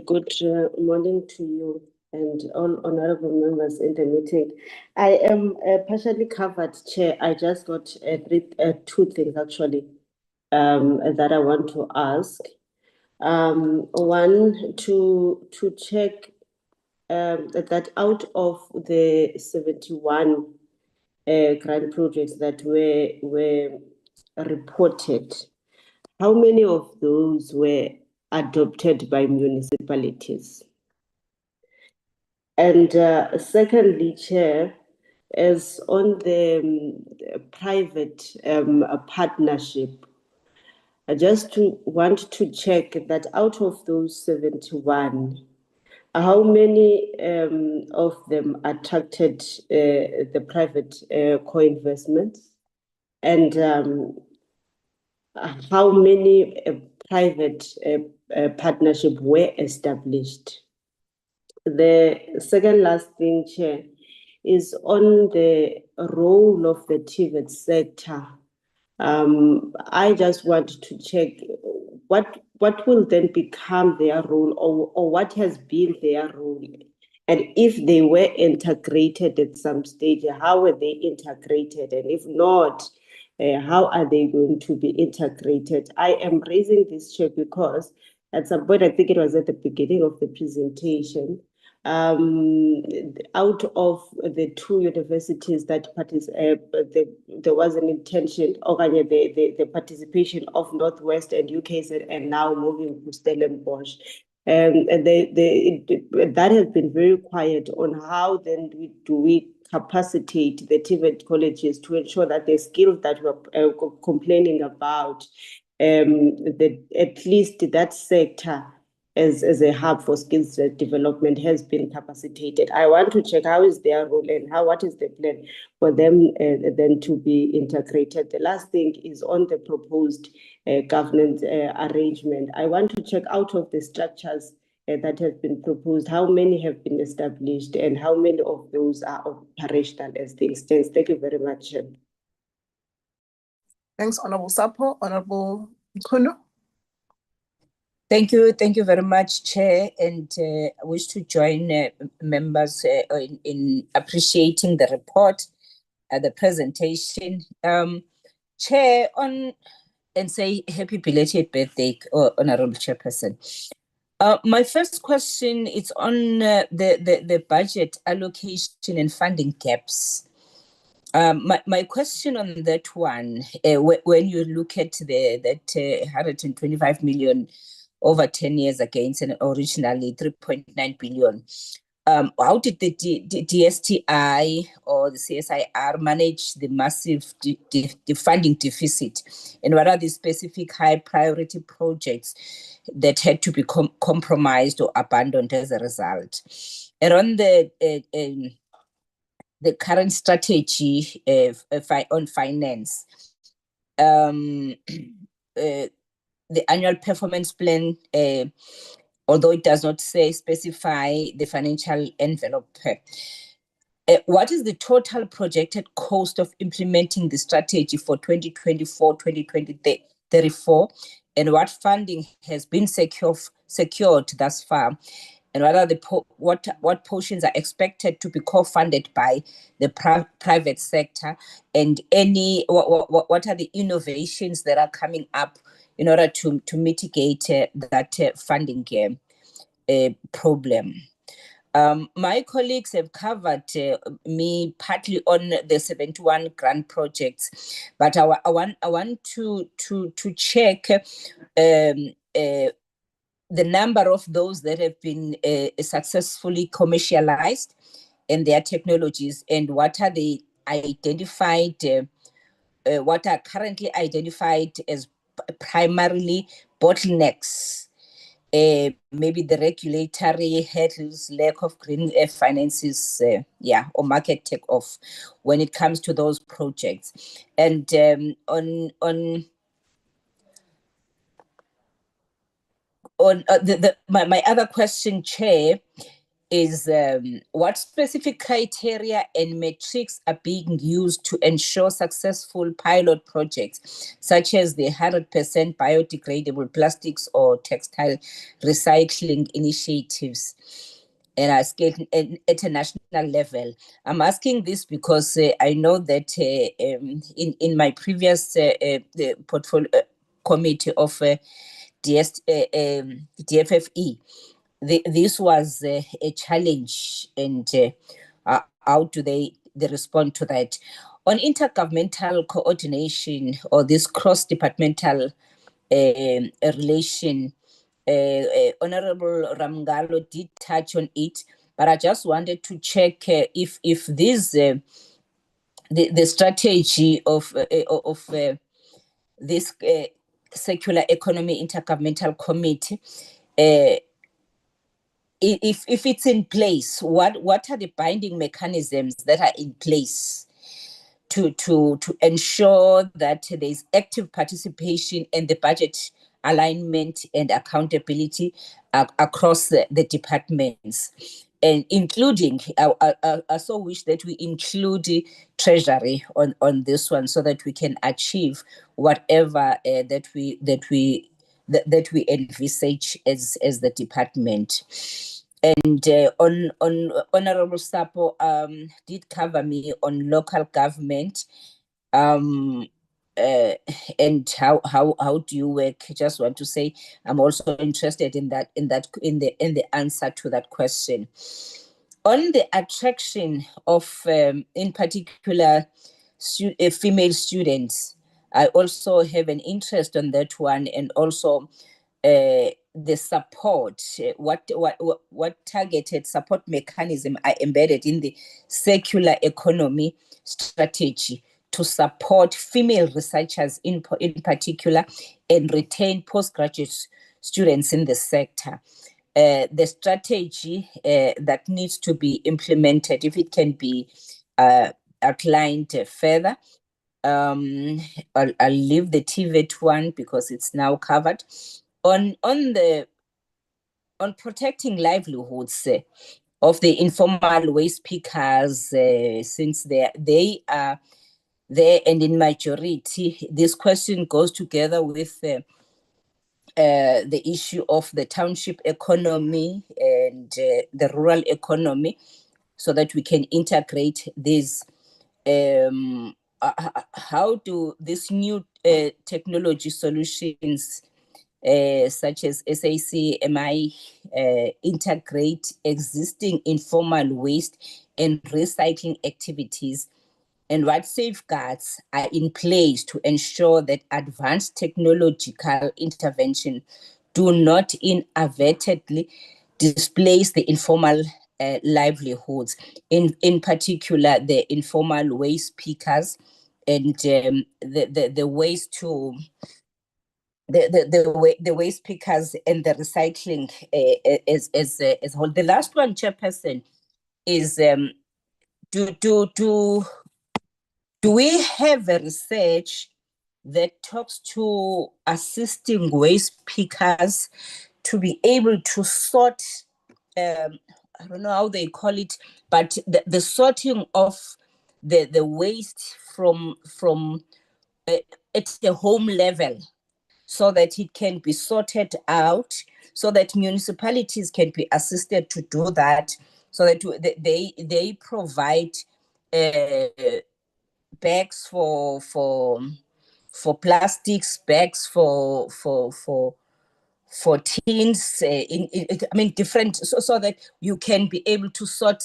Good morning to you and all honorable members in the meeting. I am partially covered, Chair. I just got two things actually that I want to ask. One, to check that out of the 71 grant projects that were reported, how many of those were adopted by municipalities? And secondly, Chair, as on the private partnership, I just want to check that out of those 71, how many of them attracted the private co-investments, and how many private partnership were established? The second last thing, Chair, is on the role of the TVET sector. I just want to check what will then become their role, or what has been their role, and if they were integrated at some stage, how were they integrated, and if not, how are they going to be integrated? I am raising this, Chair, because at some point, I think it was at the beginning of the presentation, out of the two universities that there was an intention, or the participation of Northwest and UKZ, and now moving to Stellenbosch. And that has been very quiet on how then do we capacitate the TVET colleges to ensure that the skills that we're complaining about, at least that sector as a hub for skills development has been capacitated. I want to check how is their role and what is the plan for them then to be integrated. The last thing is on the proposed governance arrangement. I want to check out of the structures that have been proposed, how many have been established and how many of those are operational as things stand. Thank you very much. Thanks, Honorable Sapo. Honorable Mkhunu. Thank you very much, Chair, and I wish to join members in appreciating the report, the presentation. Chair, and say happy belated birthday, Honorable Chairperson. My first question is on the budget allocation and funding gaps. My question on that one, when you look at that 125 million over 10 years against an originally 3.9 billion. How did the DSTI or the CSIR manage the massive funding deficit? And what are the specific high priority projects that had to be compromised or abandoned as a result? And on the current strategy on finance, the annual performance plan, although it does not specify the financial envelope, what is the total projected cost of implementing the strategy for 2024-2034, and what funding has been secured thus far? And what are what portions are expected to be co-funded by the private sector, and what are the innovations that are coming up in order to mitigate that funding problem? My colleagues have covered me partly on the 71 grant projects, but I want to check the number of those that have been successfully commercialized and their technologies, and what are they identified, what are currently identified as primarily bottlenecks, maybe the regulatory hurdles, lack of green finances, or market takeoff when it comes to those projects. And my other question, Chair, is what specific criteria and metrics are being used to ensure successful pilot projects, such as the 100% biodegradable plastics or textile recycling initiatives and are scaled at a national level? I'm asking this because I know that in my previous portfolio committee of DFFE, this was a challenge, and how do they respond to that? On intergovernmental coordination or this cross-departmental a relation. Honorable Ramgalo did touch on it, but I just wanted to check if this the strategy of this Circular Economy Intergovernmental Committee, if it's in place, what are the binding mechanisms that are in place to ensure that there is active participation and the budget alignment and accountability across the departments, and including, I so wish that we include the Treasury on this one, so that we can achieve whatever that we envisage as the department. And on Honorable Sapo did cover me on local government, and how do you work? Just want to say I'm also interested in the answer to that question. On the attraction of in particular female students, I also have an interest on that one, and also the support, what targeted support mechanism are embedded in the Circular Economy Strategy to support female researchers in particular and retain postgraduate students in the sector. The strategy that needs to be implemented, if it can be outlined further. I'll leave the TVET one because it's now covered. On protecting livelihoods of the informal waste pickers, since they are there and in majority, this question goes together with the issue of the township economy and the rural economy, so that we can integrate these. How do these new technology solutions such as SACMI integrate existing informal waste and recycling activities, and what safeguards are in place to ensure that advanced technological intervention do not inadvertently displace the informal livelihoods, in particular the informal waste pickers and the waste to the waste pickers and the recycling as whole. The last one, Chairperson, is do we have a research that talks to assisting waste pickers to be able to sort, I don't know how they call it, but the sorting of the waste from at the home level, so that it can be sorted out, so that municipalities can be assisted to do that, so that they provide bags for plastics, bags for tins, I mean different, so that you can be able to sort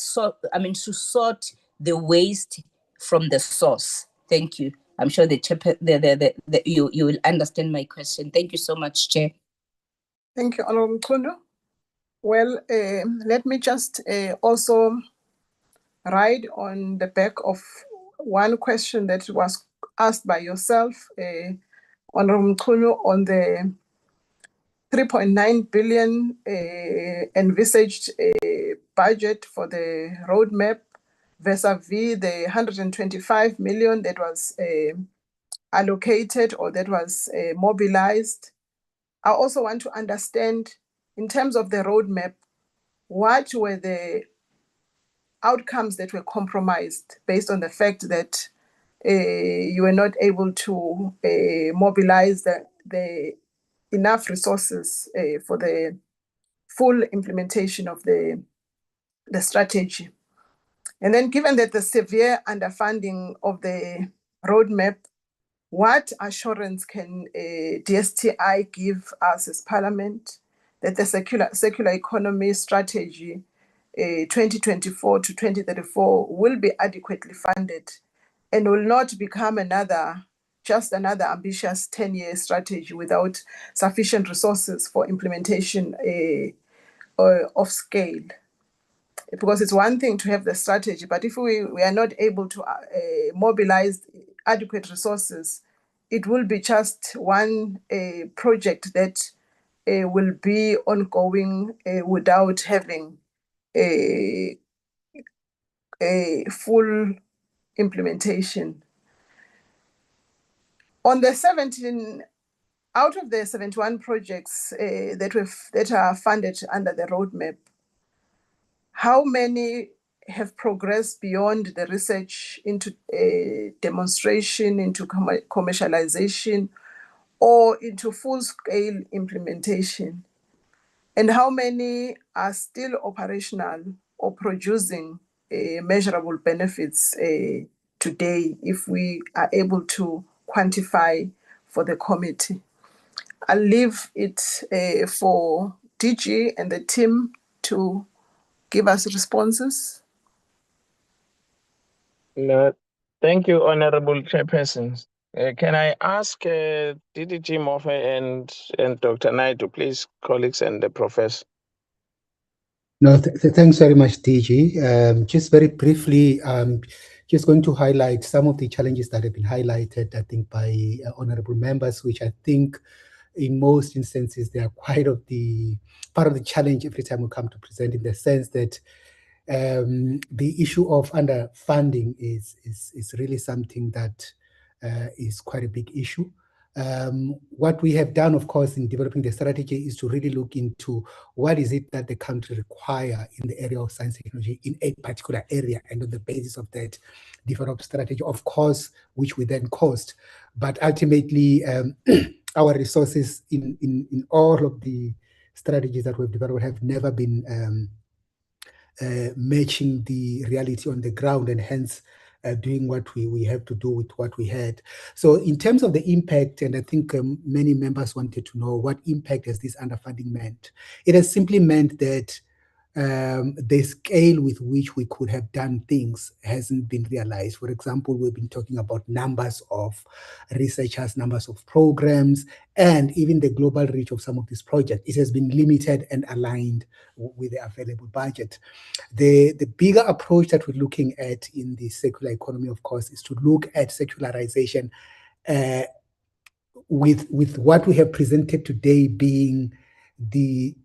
the waste from the source. Thank you. I'm sure you will understand my question. Thank you so much, Chair. Thank you, Honorable Mkhondo. Well, let me just also ride on the back of one question that was asked by yourself, Honorable Mkhondo, on the 3.9 billion envisaged budget for the roadmap vis-a-vis the 125 million that was allocated or that was mobilized. I also want to understand, in terms of the roadmap, what were the outcomes that were compromised based on the fact that you were not able to mobilize the enough resources for the full implementation of the strategy. And then, given that the severe underfunding of the roadmap, what assurance can DSTI give us as Parliament that the Circular Economy Strategy 2024 to 2034 will be adequately funded and will not become another just another ambitious 10-year strategy without sufficient resources for implementation of scale. Because it's one thing to have the strategy, but if we are not able to mobilize adequate resources, it will be just one project that will be ongoing without having a full implementation. On the 17, out of the 71 projects that are funded under the roadmap, how many have progressed beyond the research into demonstration, into commercialization, or into full-scale implementation? And how many are still operational or producing measurable benefits today, if we are able to quantify for the committee? I'll leave it for DG and the team to give us responses. No, thank you, Honorable Chairperson. Can I ask DDG Mofe and Dr. Naidu, please, colleagues and the professor? No, thanks very much, DG. Just very briefly, just going to highlight some of the challenges that have been highlighted, I think, by honorable members, which I think in most instances, they are quite of the part of the challenge every time we come to present, in the sense that the issue of underfunding is really something that is quite a big issue. What we have done, of course, in developing the strategy is to really look into what is it that the country require in the area of science and technology in a particular area, and on the basis of that, develop strategy, of course, which we then cost. But ultimately, our resources in all of the strategies that we've developed have never been matching the reality on the ground, and hence doing what we have to do with what we had. So in terms of the impact, and I think many members wanted to know what impact has this underfunding meant. It has simply meant that the scale with which we could have done things hasn't been realized. For example, we've been talking about numbers of researchers, numbers of programs, and even the global reach of some of these projects. It has been limited and aligned with the available budget. The bigger approach that we're looking at in the circular economy, of course, is to look at circularization with what we have presented today being the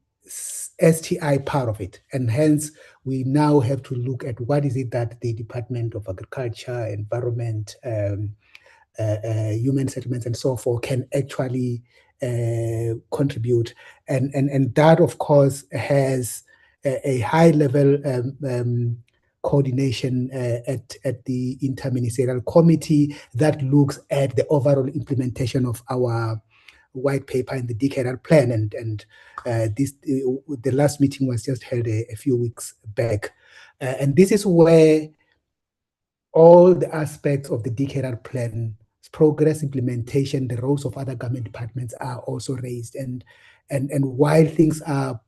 STI part of it. And hence, we now have to look at what is it that the Department of Agriculture, Environment, Human Settlements, and so forth can actually contribute. And that, of course, has a high level coordination at the interministerial committee that looks at the overall implementation of our white paper and the decadal plan, and the last meeting was just held a few weeks back, and this is where all the aspects of the decadal plan, progress, implementation, the roles of other government departments are also raised, and while things are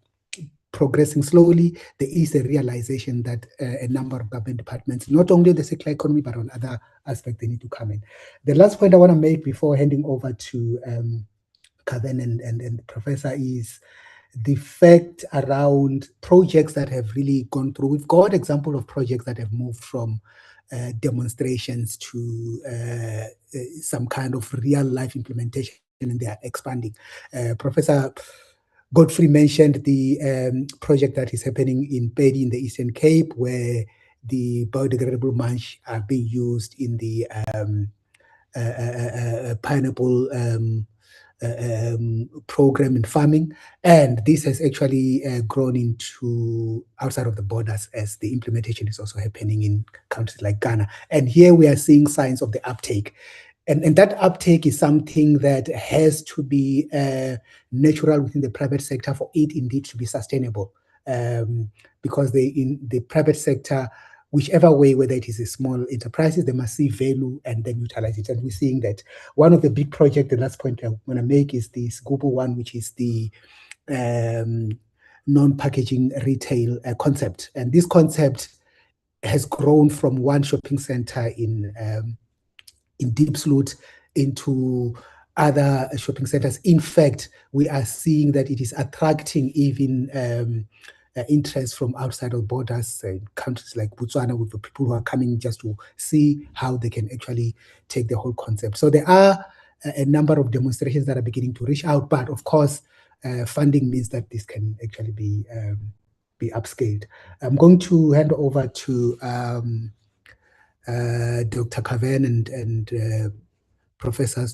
progressing slowly, there is a realization that a number of government departments, not only the circular economy, but on other aspects, they need to come in. The last point I want to make before handing over to Kaven and the professor is the fact around projects that have really gone through. We've got example of projects that have moved from demonstrations to some kind of real life implementation, and they are expanding. Professor Godfrey mentioned the project that is happening in Pedi in the Eastern Cape, where the biodegradable mulch are being used in the pineapple program in farming, and this has actually grown into outside of the borders, as the implementation is also happening in countries like Ghana. And here we are seeing signs of the uptake. And that uptake is something that has to be natural within the private sector for it indeed to be sustainable. Because in the private sector, whichever way, whether it is a small enterprises, they must see value and then utilize it. And we're seeing that. One of the big projects, the last point I want to make, is this Gubu one, which is the non-packaging retail concept. And this concept has grown from one shopping center in Deep Sloot into other shopping centers. In fact, we are seeing that it is attracting even interest from outside of borders, countries like Botswana, with the people who are coming just to see how they can actually take the whole concept. So there are a number of demonstrations that are beginning to reach out, but of course, funding means that this can actually be upscaled. I'm going to hand over to Dr. Caven and Professor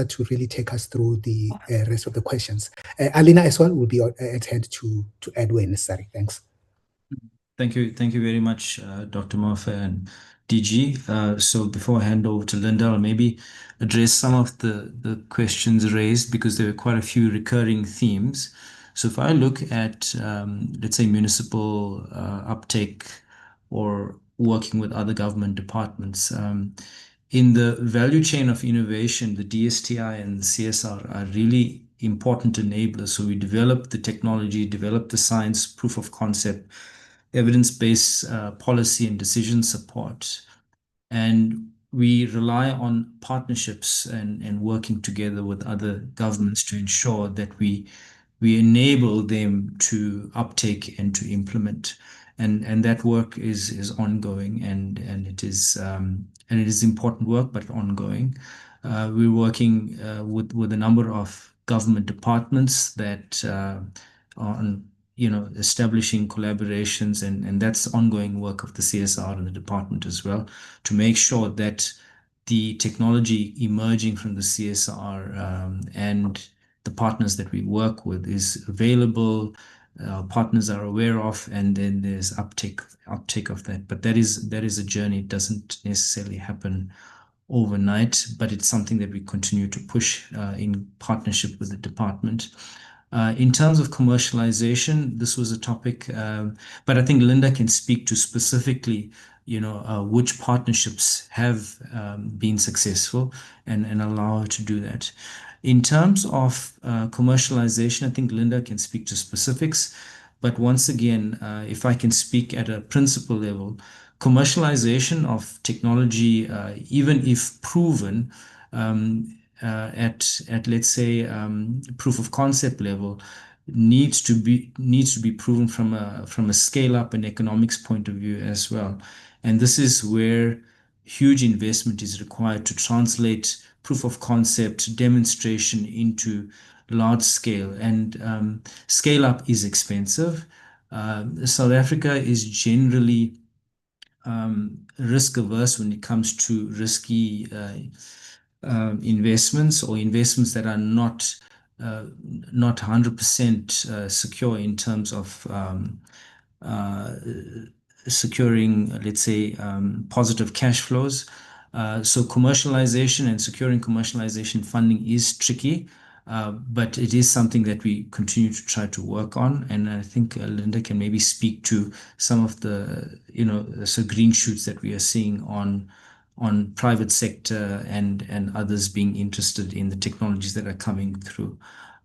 to really take us through the rest of the questions. Alina as well will be at hand to add where necessary. Thanks. Thank you very much, Dr. Murphy and DG. So before I hand over to Linda, I'll maybe address some of the questions raised, because there were quite a few recurring themes. So if I look at, let's say, municipal uptake or working with other government departments, in the value chain of innovation, the DSTI and the CSIR are really important enablers. So we develop the technology, develop the science, proof of concept, evidence-based policy and decision support. And we rely on partnerships and working together with other governments to ensure that we enable them to uptake and to implement. And that work is ongoing, and it is important work, but ongoing. We're working with a number of government departments that on establishing collaborations, and that's ongoing work of the CSR and the department as well, to make sure that the technology emerging from the CSR and the partners that we work with is available, partners are aware of, and then there's uptake of that. But that is a journey. It doesn't necessarily happen overnight, but it's something that we continue to push in partnership with the department. In terms of commercialization, this was a topic, but I think Linda can speak to specifically, which partnerships have been successful, and allow her to do that. In terms of commercialization, I think Linda can speak to specifics, but once again, if I can speak at a principle level, commercialization of technology, even if proven, at let's say proof of concept level, needs to be proven from a scale up and economics point of view as well. And this is where huge investment is required to translate proof of concept demonstration into large scale, and scale up is expensive. South Africa is generally risk averse when it comes to risky investments, or investments that are not 100% secure in terms of securing, let's say, positive cash flows. So commercialization and securing commercialization funding is tricky, but it is something that we continue to try to work on. And I think Linda can maybe speak to some of the, so green shoots that we are seeing on private sector and others being interested in the technologies that are coming through.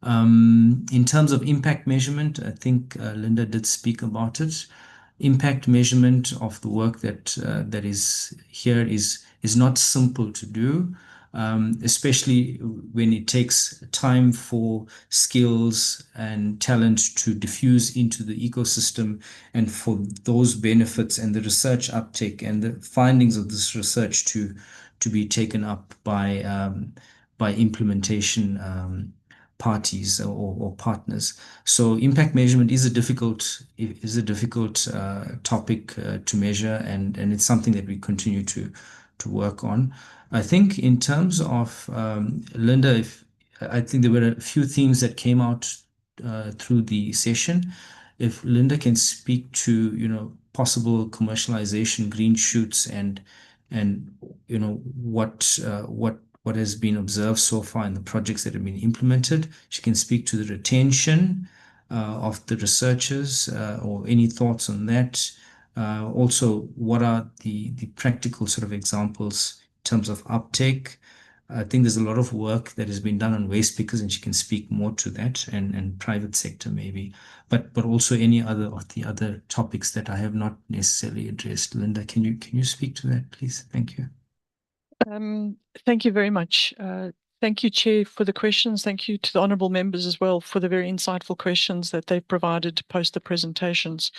In terms of impact measurement, I think Linda did speak about it. Impact measurement of the work that is here is not simple to do, especially when it takes time for skills and talent to diffuse into the ecosystem, and for those benefits and the research uptake and the findings of this research to be taken up by implementation parties or partners. So impact measurement is a difficult topic to measure, and it's something that we continue to work on. I think in terms of Linda, I think there were a few themes that came out through the session. If Linda can speak to possible commercialization green shoots and what has been observed so far in the projects that have been implemented. She can speak to the retention of the researchers, or any thoughts on that. Also, what are the practical sort of examples in terms of uptake? I think there's a lot of work that has been done on waste pickers, and she can speak more to that, and private sector maybe, but also any other of the other topics that I have not necessarily addressed. Linda, can you speak to that, please? Thank you. Thank you very much. Thank you, Chair, for the questions. Thank you to the honourable members as well for the very insightful questions that they've provided post the presentations.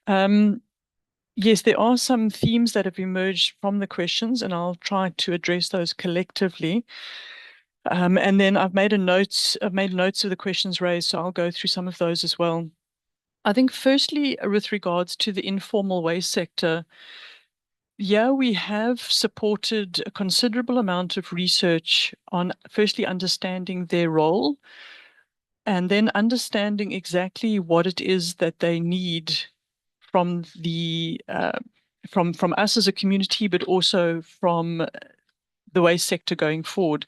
Yes, there are some themes that have emerged from the questions, and I'll try to address those collectively. And then I've made notes of the questions raised, so I'll go through some of those as well. I think firstly, with regards to the informal waste sector, yeah, we have supported a considerable amount of research on firstly understanding their role and then understanding exactly what it is that they need from the from us as a community, but also from the waste sector going forward.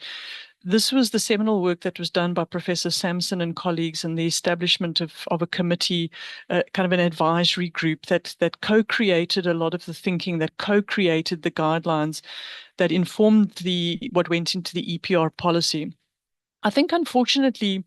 This was the seminal work that was done by Professor Sampson and colleagues in the establishment of a committee, kind of an advisory group that co-created a lot of the thinking, that co-created the guidelines that informed what went into the EPR policy. I think, unfortunately,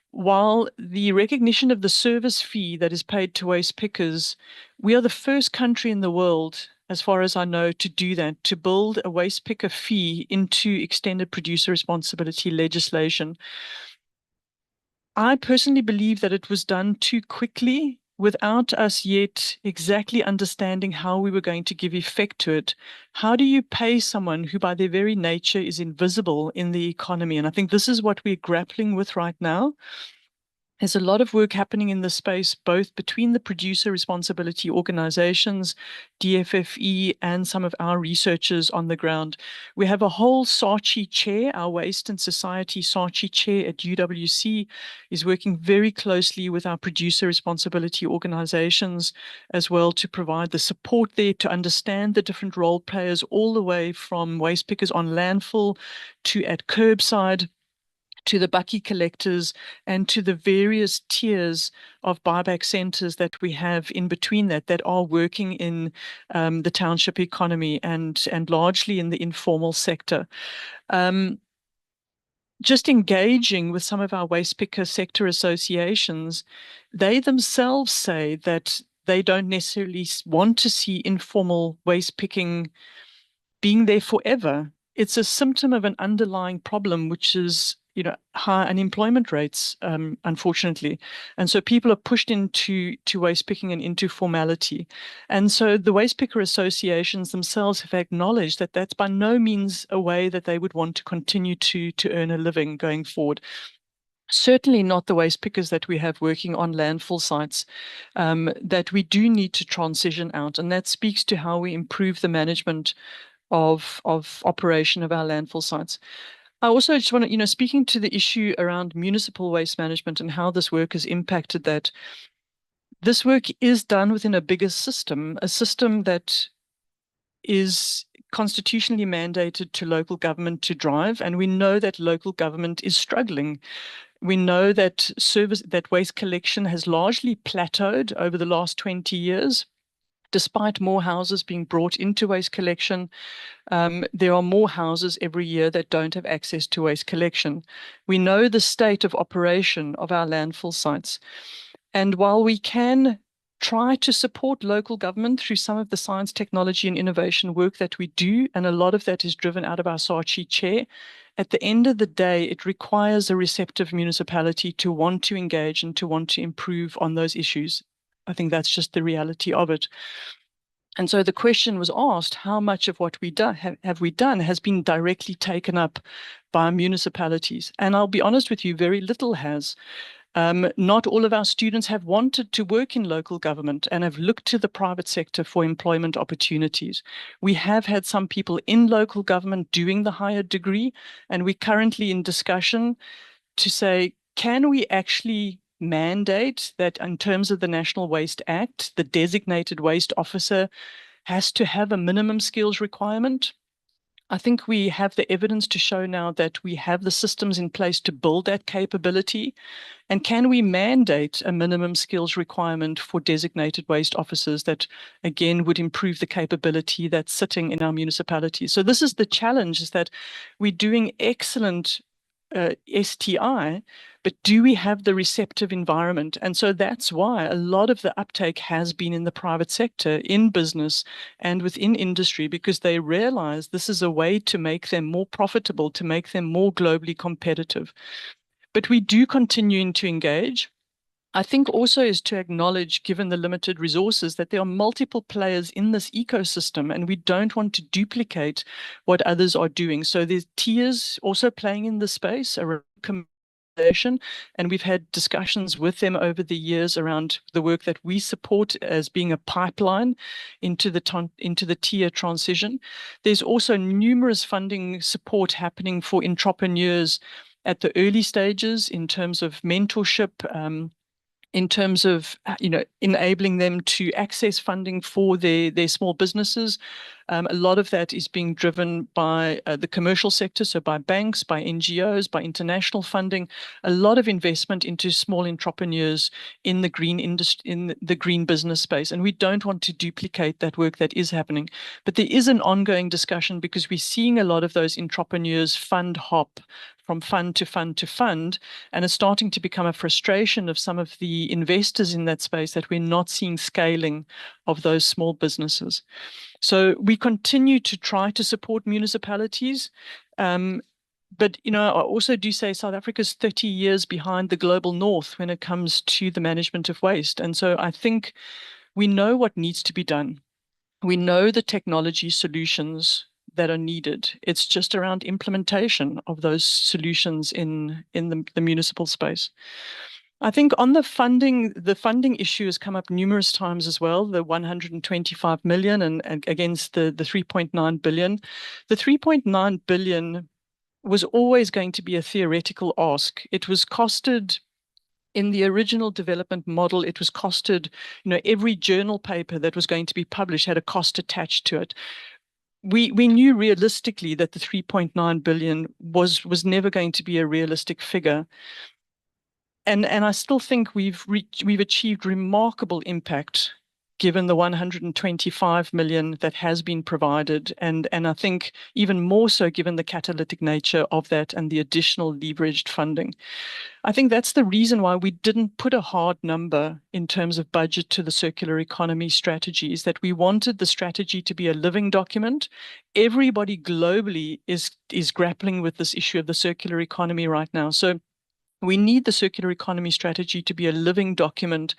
while the recognition of the service fee that is paid to waste pickers, we are the first country in the world, as far as I know, to do that, to build a waste picker fee into extended producer responsibility legislation. I personally believe that it was done too quickly without us yet exactly understanding how we were going to give effect to it. How do you pay someone who by their very nature is invisible in the economy? And I think this is what we're grappling with right now. There's a lot of work happening in this space, both between the producer responsibility organizations, DFFE, and some of our researchers on the ground. We have a whole SARCHI chair, our Waste and Society SARCHI chair at UWC is working very closely with our producer responsibility organizations as well to provide the support there to understand the different role players all the way from waste pickers on landfill to at curbside, to the bucky collectors, and to the various tiers of buyback centres that we have in between that are working in the township economy and largely in the informal sector. Just engaging with some of our waste picker sector associations, they themselves say that they don't necessarily want to see informal waste picking being there forever. It's a symptom of an underlying problem, which is, high unemployment rates, unfortunately. And so people are pushed into waste picking and into formality. And so the waste picker associations themselves have acknowledged that that's by no means a way that they would want to continue to earn a living going forward. Certainly not the waste pickers that we have working on landfill sites, that we do need to transition out. And that speaks to how we improve the management of operation of our landfill sites. I also just want to, speaking to the issue around municipal waste management and how this work has impacted that, this work is done within a bigger system, a system that is constitutionally mandated to local government to drive, and we know that local government is struggling. We know that waste collection has largely plateaued over the last 20 years. Despite more houses being brought into waste collection, there are more houses every year that don't have access to waste collection. We know the state of operation of our landfill sites. And while we can try to support local government through some of the science, technology, and innovation work that we do, and a lot of that is driven out of our SARCHI chair, at the end of the day, it requires a receptive municipality to want to engage and to want to improve on those issues. I think that's just the reality of it. And so the question was asked, how much of what we have we done has been directly taken up by municipalities? And I'll be honest with you, very little has. Not all of our students have wanted to work in local government and have looked to the private sector for employment opportunities. We have had some people in local government doing the higher degree, and we're currently in discussion to say, can we actually mandate that in terms of the National Waste Act, the designated waste officer has to have a minimum skills requirement? I think we have the evidence to show now that we have the systems in place to build that capability. And can we mandate a minimum skills requirement for designated waste officers that, again, would improve the capability that's sitting in our municipalities? So this is the challenge, is that we're doing excellent STI, but do we have the receptive environment? And so that's why a lot of the uptake has been in the private sector, in business and within industry, because they realize this is a way to make them more profitable, to make them more globally competitive. But we do continue to engage. I think also is to acknowledge, given the limited resources, that there are multiple players in this ecosystem, and we don't want to duplicate what others are doing. So there's tiers also playing in the space around commercialization, and we've had discussions with them over the years around the work that we support as being a pipeline into the tier transition. There's also numerous funding support happening for entrepreneurs at the early stages in terms of mentorship, in terms of enabling them to access funding for their small businesses. A lot of that is being driven by the commercial sector, so by banks, by NGOs, by international funding. A lot of investment into small entrepreneurs in the green industry, in the green business space, and we don't want to duplicate that work that is happening. But there is an ongoing discussion because we're seeing a lot of those entrepreneurs fund hop from fund to fund to fund, and it's starting to become a frustration of some of the investors in that space that we're not seeing scaling of those small businesses. So we continue to try to support municipalities. But, I also do say South Africa's 30 years behind the global north when it comes to the management of waste. And so I think we know what needs to be done. We know the technology solutions that are needed. It's just around implementation of those solutions in the municipal space. I think on the funding issue has come up numerous times as well, the 125 million and against the 3.9 billion. The 3.9 billion was always going to be a theoretical ask. It was costed in the original development model, it was costed, every journal paper that was going to be published had a cost attached to it. We knew realistically that the 3.9 billion was never going to be a realistic figure. And I still think we've achieved remarkable impact given the 125 million that has been provided, and I think even more so given the catalytic nature of that and the additional leveraged funding. I think that's the reason why we didn't put a hard number in terms of budget to the circular economy strategy, is that we wanted the strategy to be a living document. Everybody globally is grappling with this issue of the circular economy right now. So we need the circular economy strategy to be a living document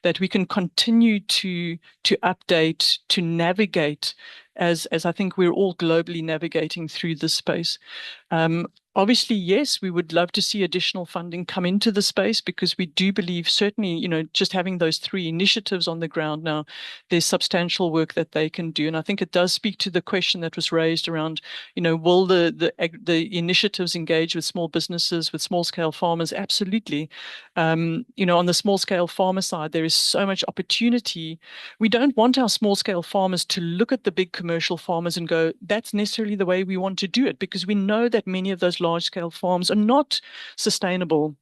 that we can continue to update, to navigate as I think we're all globally navigating through this space. Obviously, yes, we would love to see additional funding come into the space because we do believe certainly, just having those 3 initiatives on the ground now, there's substantial work that they can do. And I think it does speak to the question that was raised around, will the initiatives engage with small businesses, with small scale farmers? Absolutely. On the small scale farmer side, there is so much opportunity. We don't want our small scale farmers to look at the big commercial farmers and go, that's necessarily the way we want to do it, because we know that many of those large-scale farms are not sustainable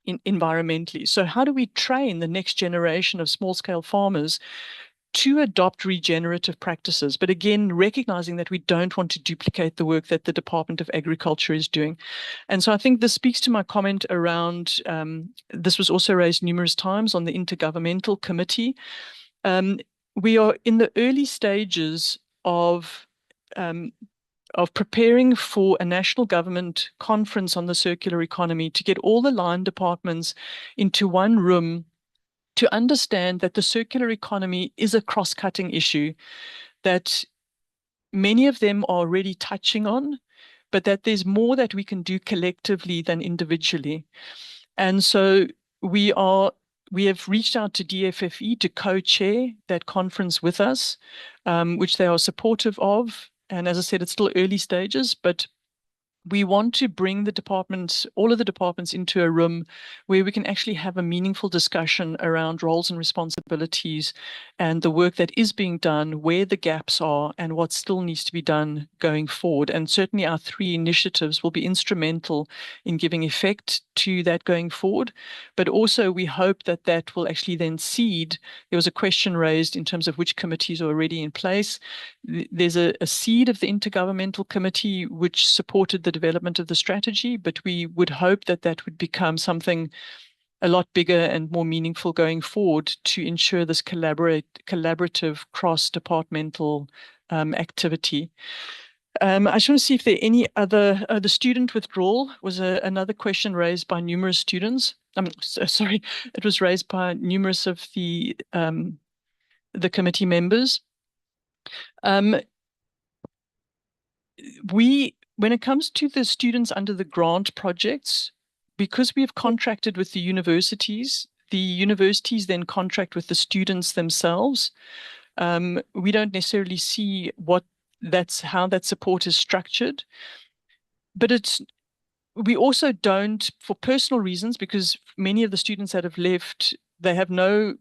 environmentally. So how do we train the next generation of small-scale farmers to adopt regenerative practices? But again, recognizing that we don't want to duplicate the work that the Department of Agriculture is doing. And so I think this speaks to my comment around, this was also raised numerous times on the Intergovernmental Committee. We are in the early stages of preparing for a national government conference on the circular economy to get all the line departments into one room to understand that the circular economy is a cross-cutting issue, that many of them are already touching on, but that there's more that we can do collectively than individually. And so we have reached out to DFFE to co-chair that conference with us, which they are supportive of. And as I said, it's still early stages, but we want to bring the departments, all of the departments, into a room where we can actually have a meaningful discussion around roles and responsibilities and the work that is being done, where the gaps are, and what still needs to be done going forward. And certainly our 3 initiatives will be instrumental in giving effect to that going forward. But also we hope that that will actually then seed. There was a question raised in terms of which committees are already in place. There's a seed of the Intergovernmental Committee which supported the development of the strategy, but we would hope that that would become something a lot bigger and more meaningful going forward to ensure this collaborative cross-departmental activity. I just want to see if there are any other, the student withdrawal was another question raised by numerous students. Sorry, it was raised by numerous of the committee members. When it comes to the students under the grant projects, because we have contracted with the universities then contract with the students themselves. We don't necessarily see how that support is structured. But we also don't, for personal reasons, because many of the students that have left, they have no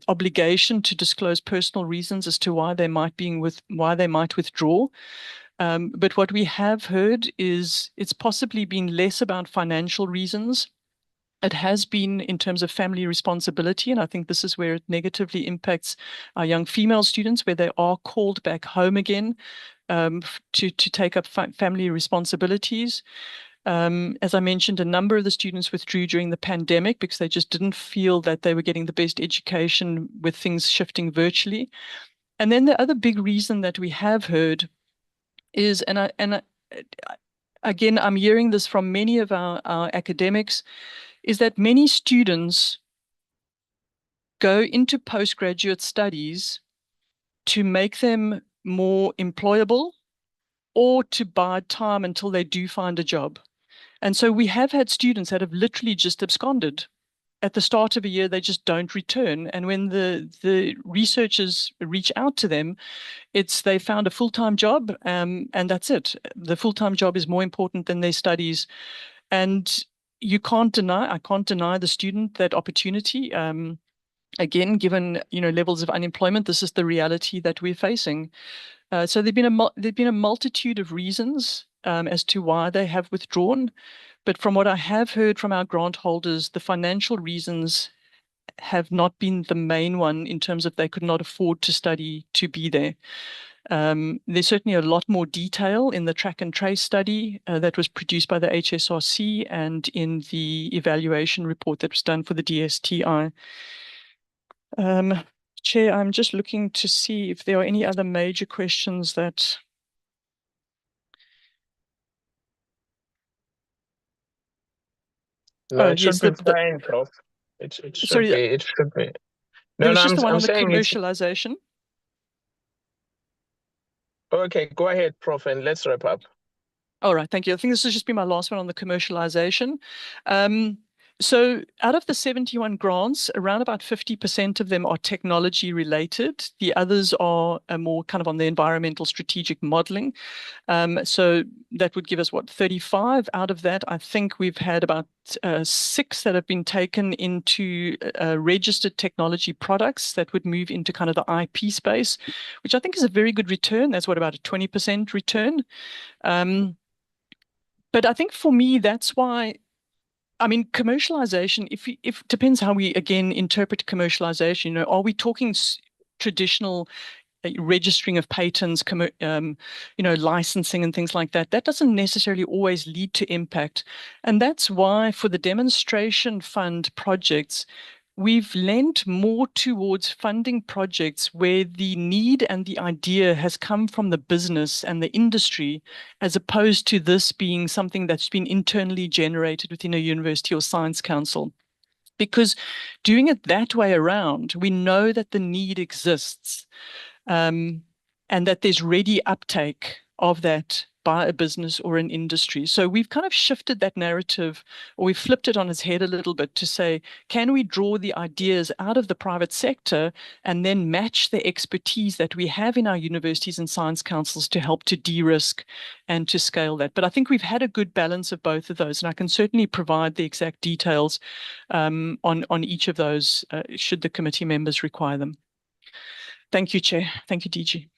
obligation to disclose personal reasons as to why they might withdraw. But what we have heard is it's possibly been less about financial reasons. It has been in terms of family responsibility, and I think this is where it negatively impacts our young female students, where they are called back home again to take up family responsibilities. As I mentioned, a number of the students withdrew during the pandemic because they just didn't feel that they were getting the best education with things shifting virtually. And then the other big reason that we have heard is, again, I'm hearing this from many of our academics, is that many students go into postgraduate studies to make them more employable or to bide time until they do find a job. And so we have had students that have literally just absconded. At the start of a year, they just don't return. And when the researchers reach out to them, they found a full-time job, and that's it. The full-time job is more important than their studies. And I can't deny the student that opportunity. Again, given levels of unemployment, this is the reality that we're facing. So there've been a multitude of reasons as to why they have withdrawn. But from what I have heard from our grant holders, the financial reasons have not been the main one in terms of they could not afford to study to be there. There's certainly a lot more detail in the track and trace study that was produced by the HSRC and in the evaluation report that was done for the DSTI. Chair, I'm just looking to see if there are any other major questions that... No, it should be fine, Prof. It should be. There was just the one on the commercialization. Okay, go ahead, Prof, and let's wrap up. All right, thank you. I think this has just been my last one on the commercialization. So out of the 71 grants, around about 50% of them are technology related. The others are more kind of on the environmental strategic modeling. So that would give us, 35 out of that. I think we've had about 6 that have been taken into registered technology products that would move into kind of the IP space, which I think is a very good return. That's about a 20% return. But I think for me, that's why, I mean, commercialization, if depends how we, again, interpret commercialization. Are we talking traditional registering of patents, licensing and things like that? That doesn't necessarily always lead to impact. And that's why for the demonstration fund projects, we've lent more towards funding projects where the need and the idea has come from the business and the industry, as opposed to this being something that's been internally generated within a university or science council. Because doing it that way around, we know that the need exists and that there's ready uptake of that by a business or an industry. So we've kind of shifted that narrative, or we've flipped it on its head a little bit to say, can we draw the ideas out of the private sector and then match the expertise that we have in our universities and science councils to help to de-risk and to scale that? But I think we've had a good balance of both of those, and I can certainly provide the exact details on each of those should the committee members require them. Thank you, Chair. Thank you, DG.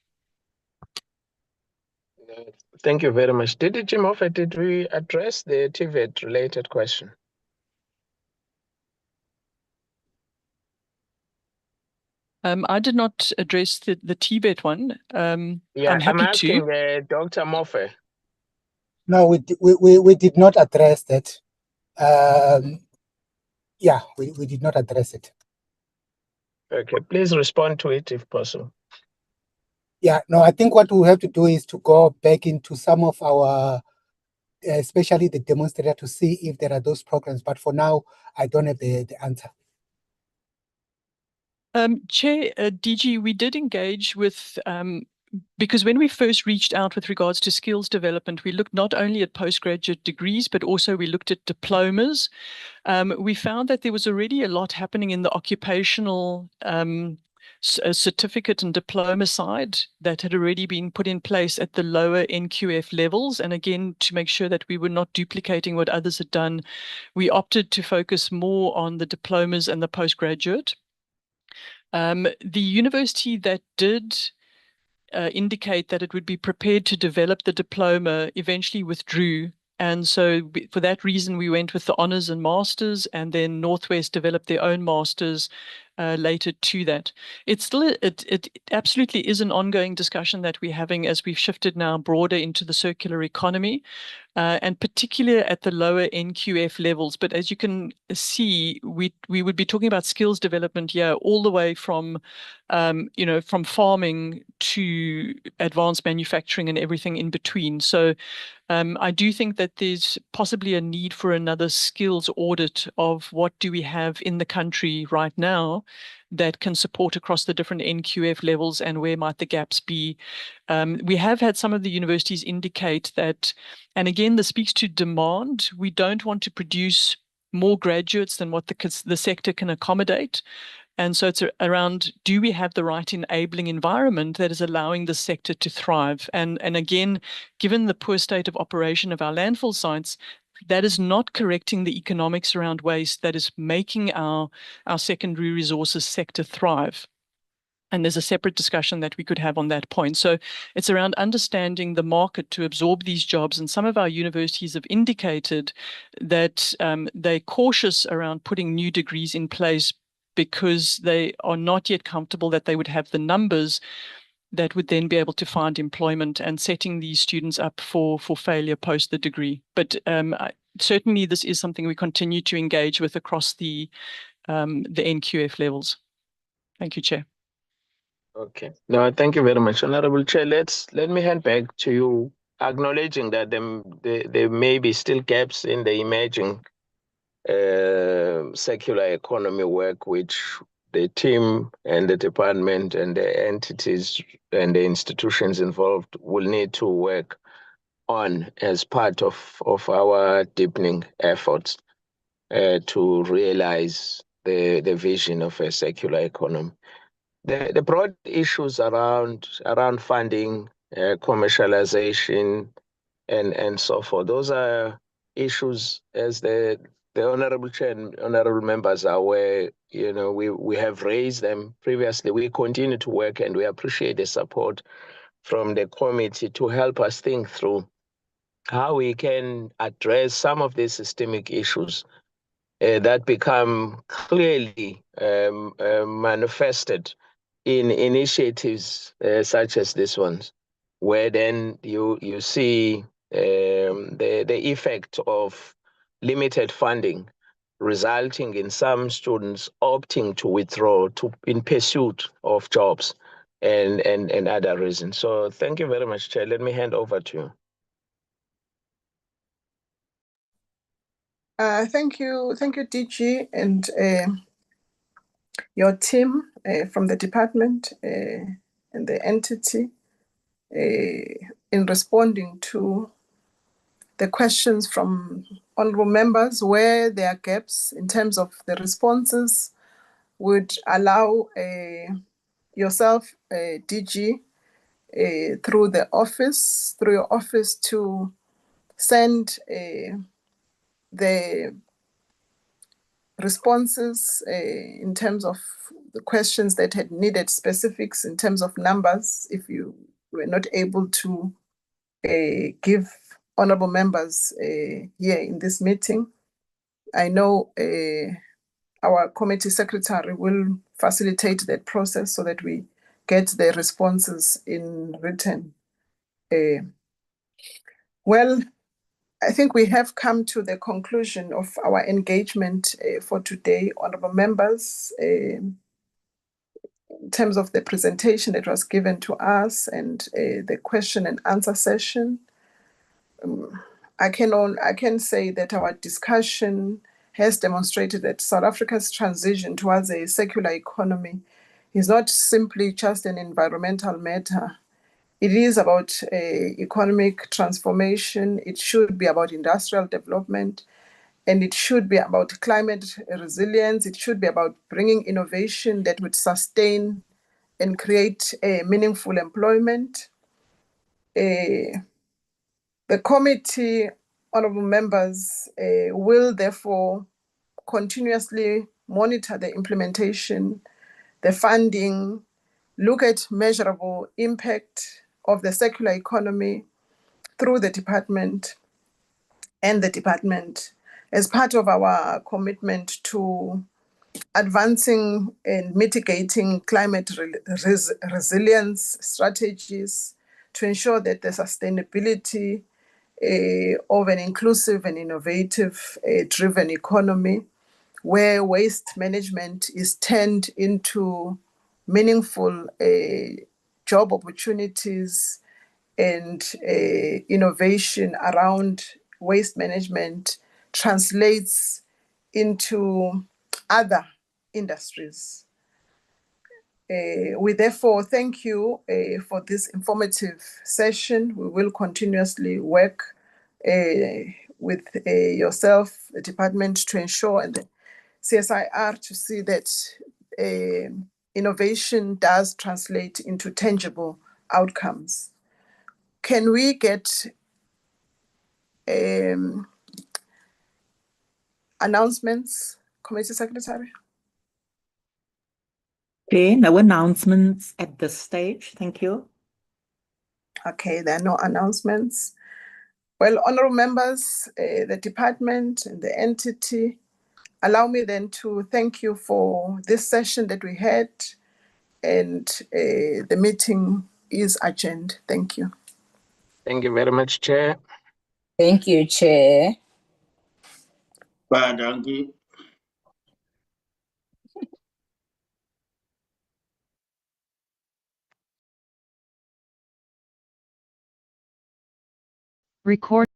Thank you very much. DG Moffat, did we address the TVET-related question? I did not address the TBET one. Yeah, I'm happy asking to. Dr. Mofe. No, we did not address that. Yeah, we did not address it. Okay, please respond to it if possible. Yeah, no, I think what we have to do is to go back into some of our, especially the demonstrator, to see if there are those programs. But for now, I don't have the answer. Chair, DG, we did engage with, because when we first reached out with regards to skills development, we looked not only at postgraduate degrees, but also we looked at diplomas. We found that there was already a lot happening in the occupational certificate and diploma side that had already been put in place at the lower NQF levels. And again, to make sure that we were not duplicating what others had done, we opted to focus more on the diplomas and the postgraduate. The university that did indicate that it would be prepared to develop the diploma eventually withdrew. And so for that reason, we went with the honours and masters, and then Northwest developed their own masters later to that. It's still, it absolutely is an ongoing discussion that we're having as we've shifted now broader into the circular economy. And particularly at the lower NQF levels. But as you can see, we would be talking about skills development here all the way from, from farming to advanced manufacturing and everything in between. So I do think that there's possibly a need for another skills audit of what do we have in the country right now that can support across the different NQF levels and where might the gaps be. We have had some of the universities indicate that, and again, this speaks to demand. We don't want to produce more graduates than what the sector can accommodate. And so it's around, do we have the right enabling environment that is allowing the sector to thrive? And again, given the poor state of operation of our landfill sites, that is not correcting the economics around waste that is making our secondary resources sector thrive. And there's a separate discussion that we could have on that point. So it's around understanding the market to absorb these jobs. And some of our universities have indicated that they're cautious around putting new degrees in place because they are not yet comfortable that they would have the numbers that would then be able to find employment, and setting these students up for failure post the degree. But certainly this is something we continue to engage with across the NQF levels. Thank you, Chair. Okay. No, thank you very much, Honorable Chair. Let me hand back to you, acknowledging that there may be still gaps in the emerging circular economy work, which the team and the department and the entities and the institutions involved will need to work on as part of our deepening efforts to realize the vision of a circular economy. The broad issues around funding, commercialization, and so forth, those are issues, as the Honorable Chair and Honorable Members are aware, we have raised them previously. We continue to work, and we appreciate the support from the committee to help us think through how we can address some of these systemic issues that become clearly manifested in initiatives such as this one, where then you see the effect of limited funding resulting in some students opting to withdraw in pursuit of jobs and other reasons. So thank you very much, Chair. Let me hand over to you. Thank you, DG, and your team from the department and the entity in responding to the questions from honorable members. Where there are gaps in terms of the responses, would allow yourself, DG, through your office, to send the responses in terms of the questions that had needed specifics in terms of numbers, if you were not able to give honorable members here in this meeting. I know our committee secretary will facilitate that process so that we get the responses in written. Well, I think we have come to the conclusion of our engagement for today, honorable members, in terms of the presentation that was given to us and the question and answer session. I can say that our discussion has demonstrated that South Africa's transition towards a circular economy is not simply just an environmental matter. It is about economic transformation. It should be about industrial development, and it should be about climate resilience. It should be about bringing innovation that would sustain and create meaningful employment. The committee, honorable members, will therefore continuously monitor the implementation, the funding, look at measurable impact of the circular economy through the department and the department as part of our commitment to advancing and mitigating climate resilience strategies to ensure that the sustainability of an inclusive and innovative driven economy where waste management is turned into meaningful job opportunities and innovation around waste management translates into other industries. We therefore thank you for this informative session. We will continuously work with yourself, the department, to ensure, and the CSIR, to see that innovation does translate into tangible outcomes. Can we get announcements, Committee Secretary? Okay, no announcements at this stage. Thank you. Okay, there are no announcements. Well, honorable members, the department and the entity, allow me then to thank you for this session that we had, and the meeting is adjourned. Thank you. Thank you very much, Chair. Thank you, Chair. Bye, Dankie. Record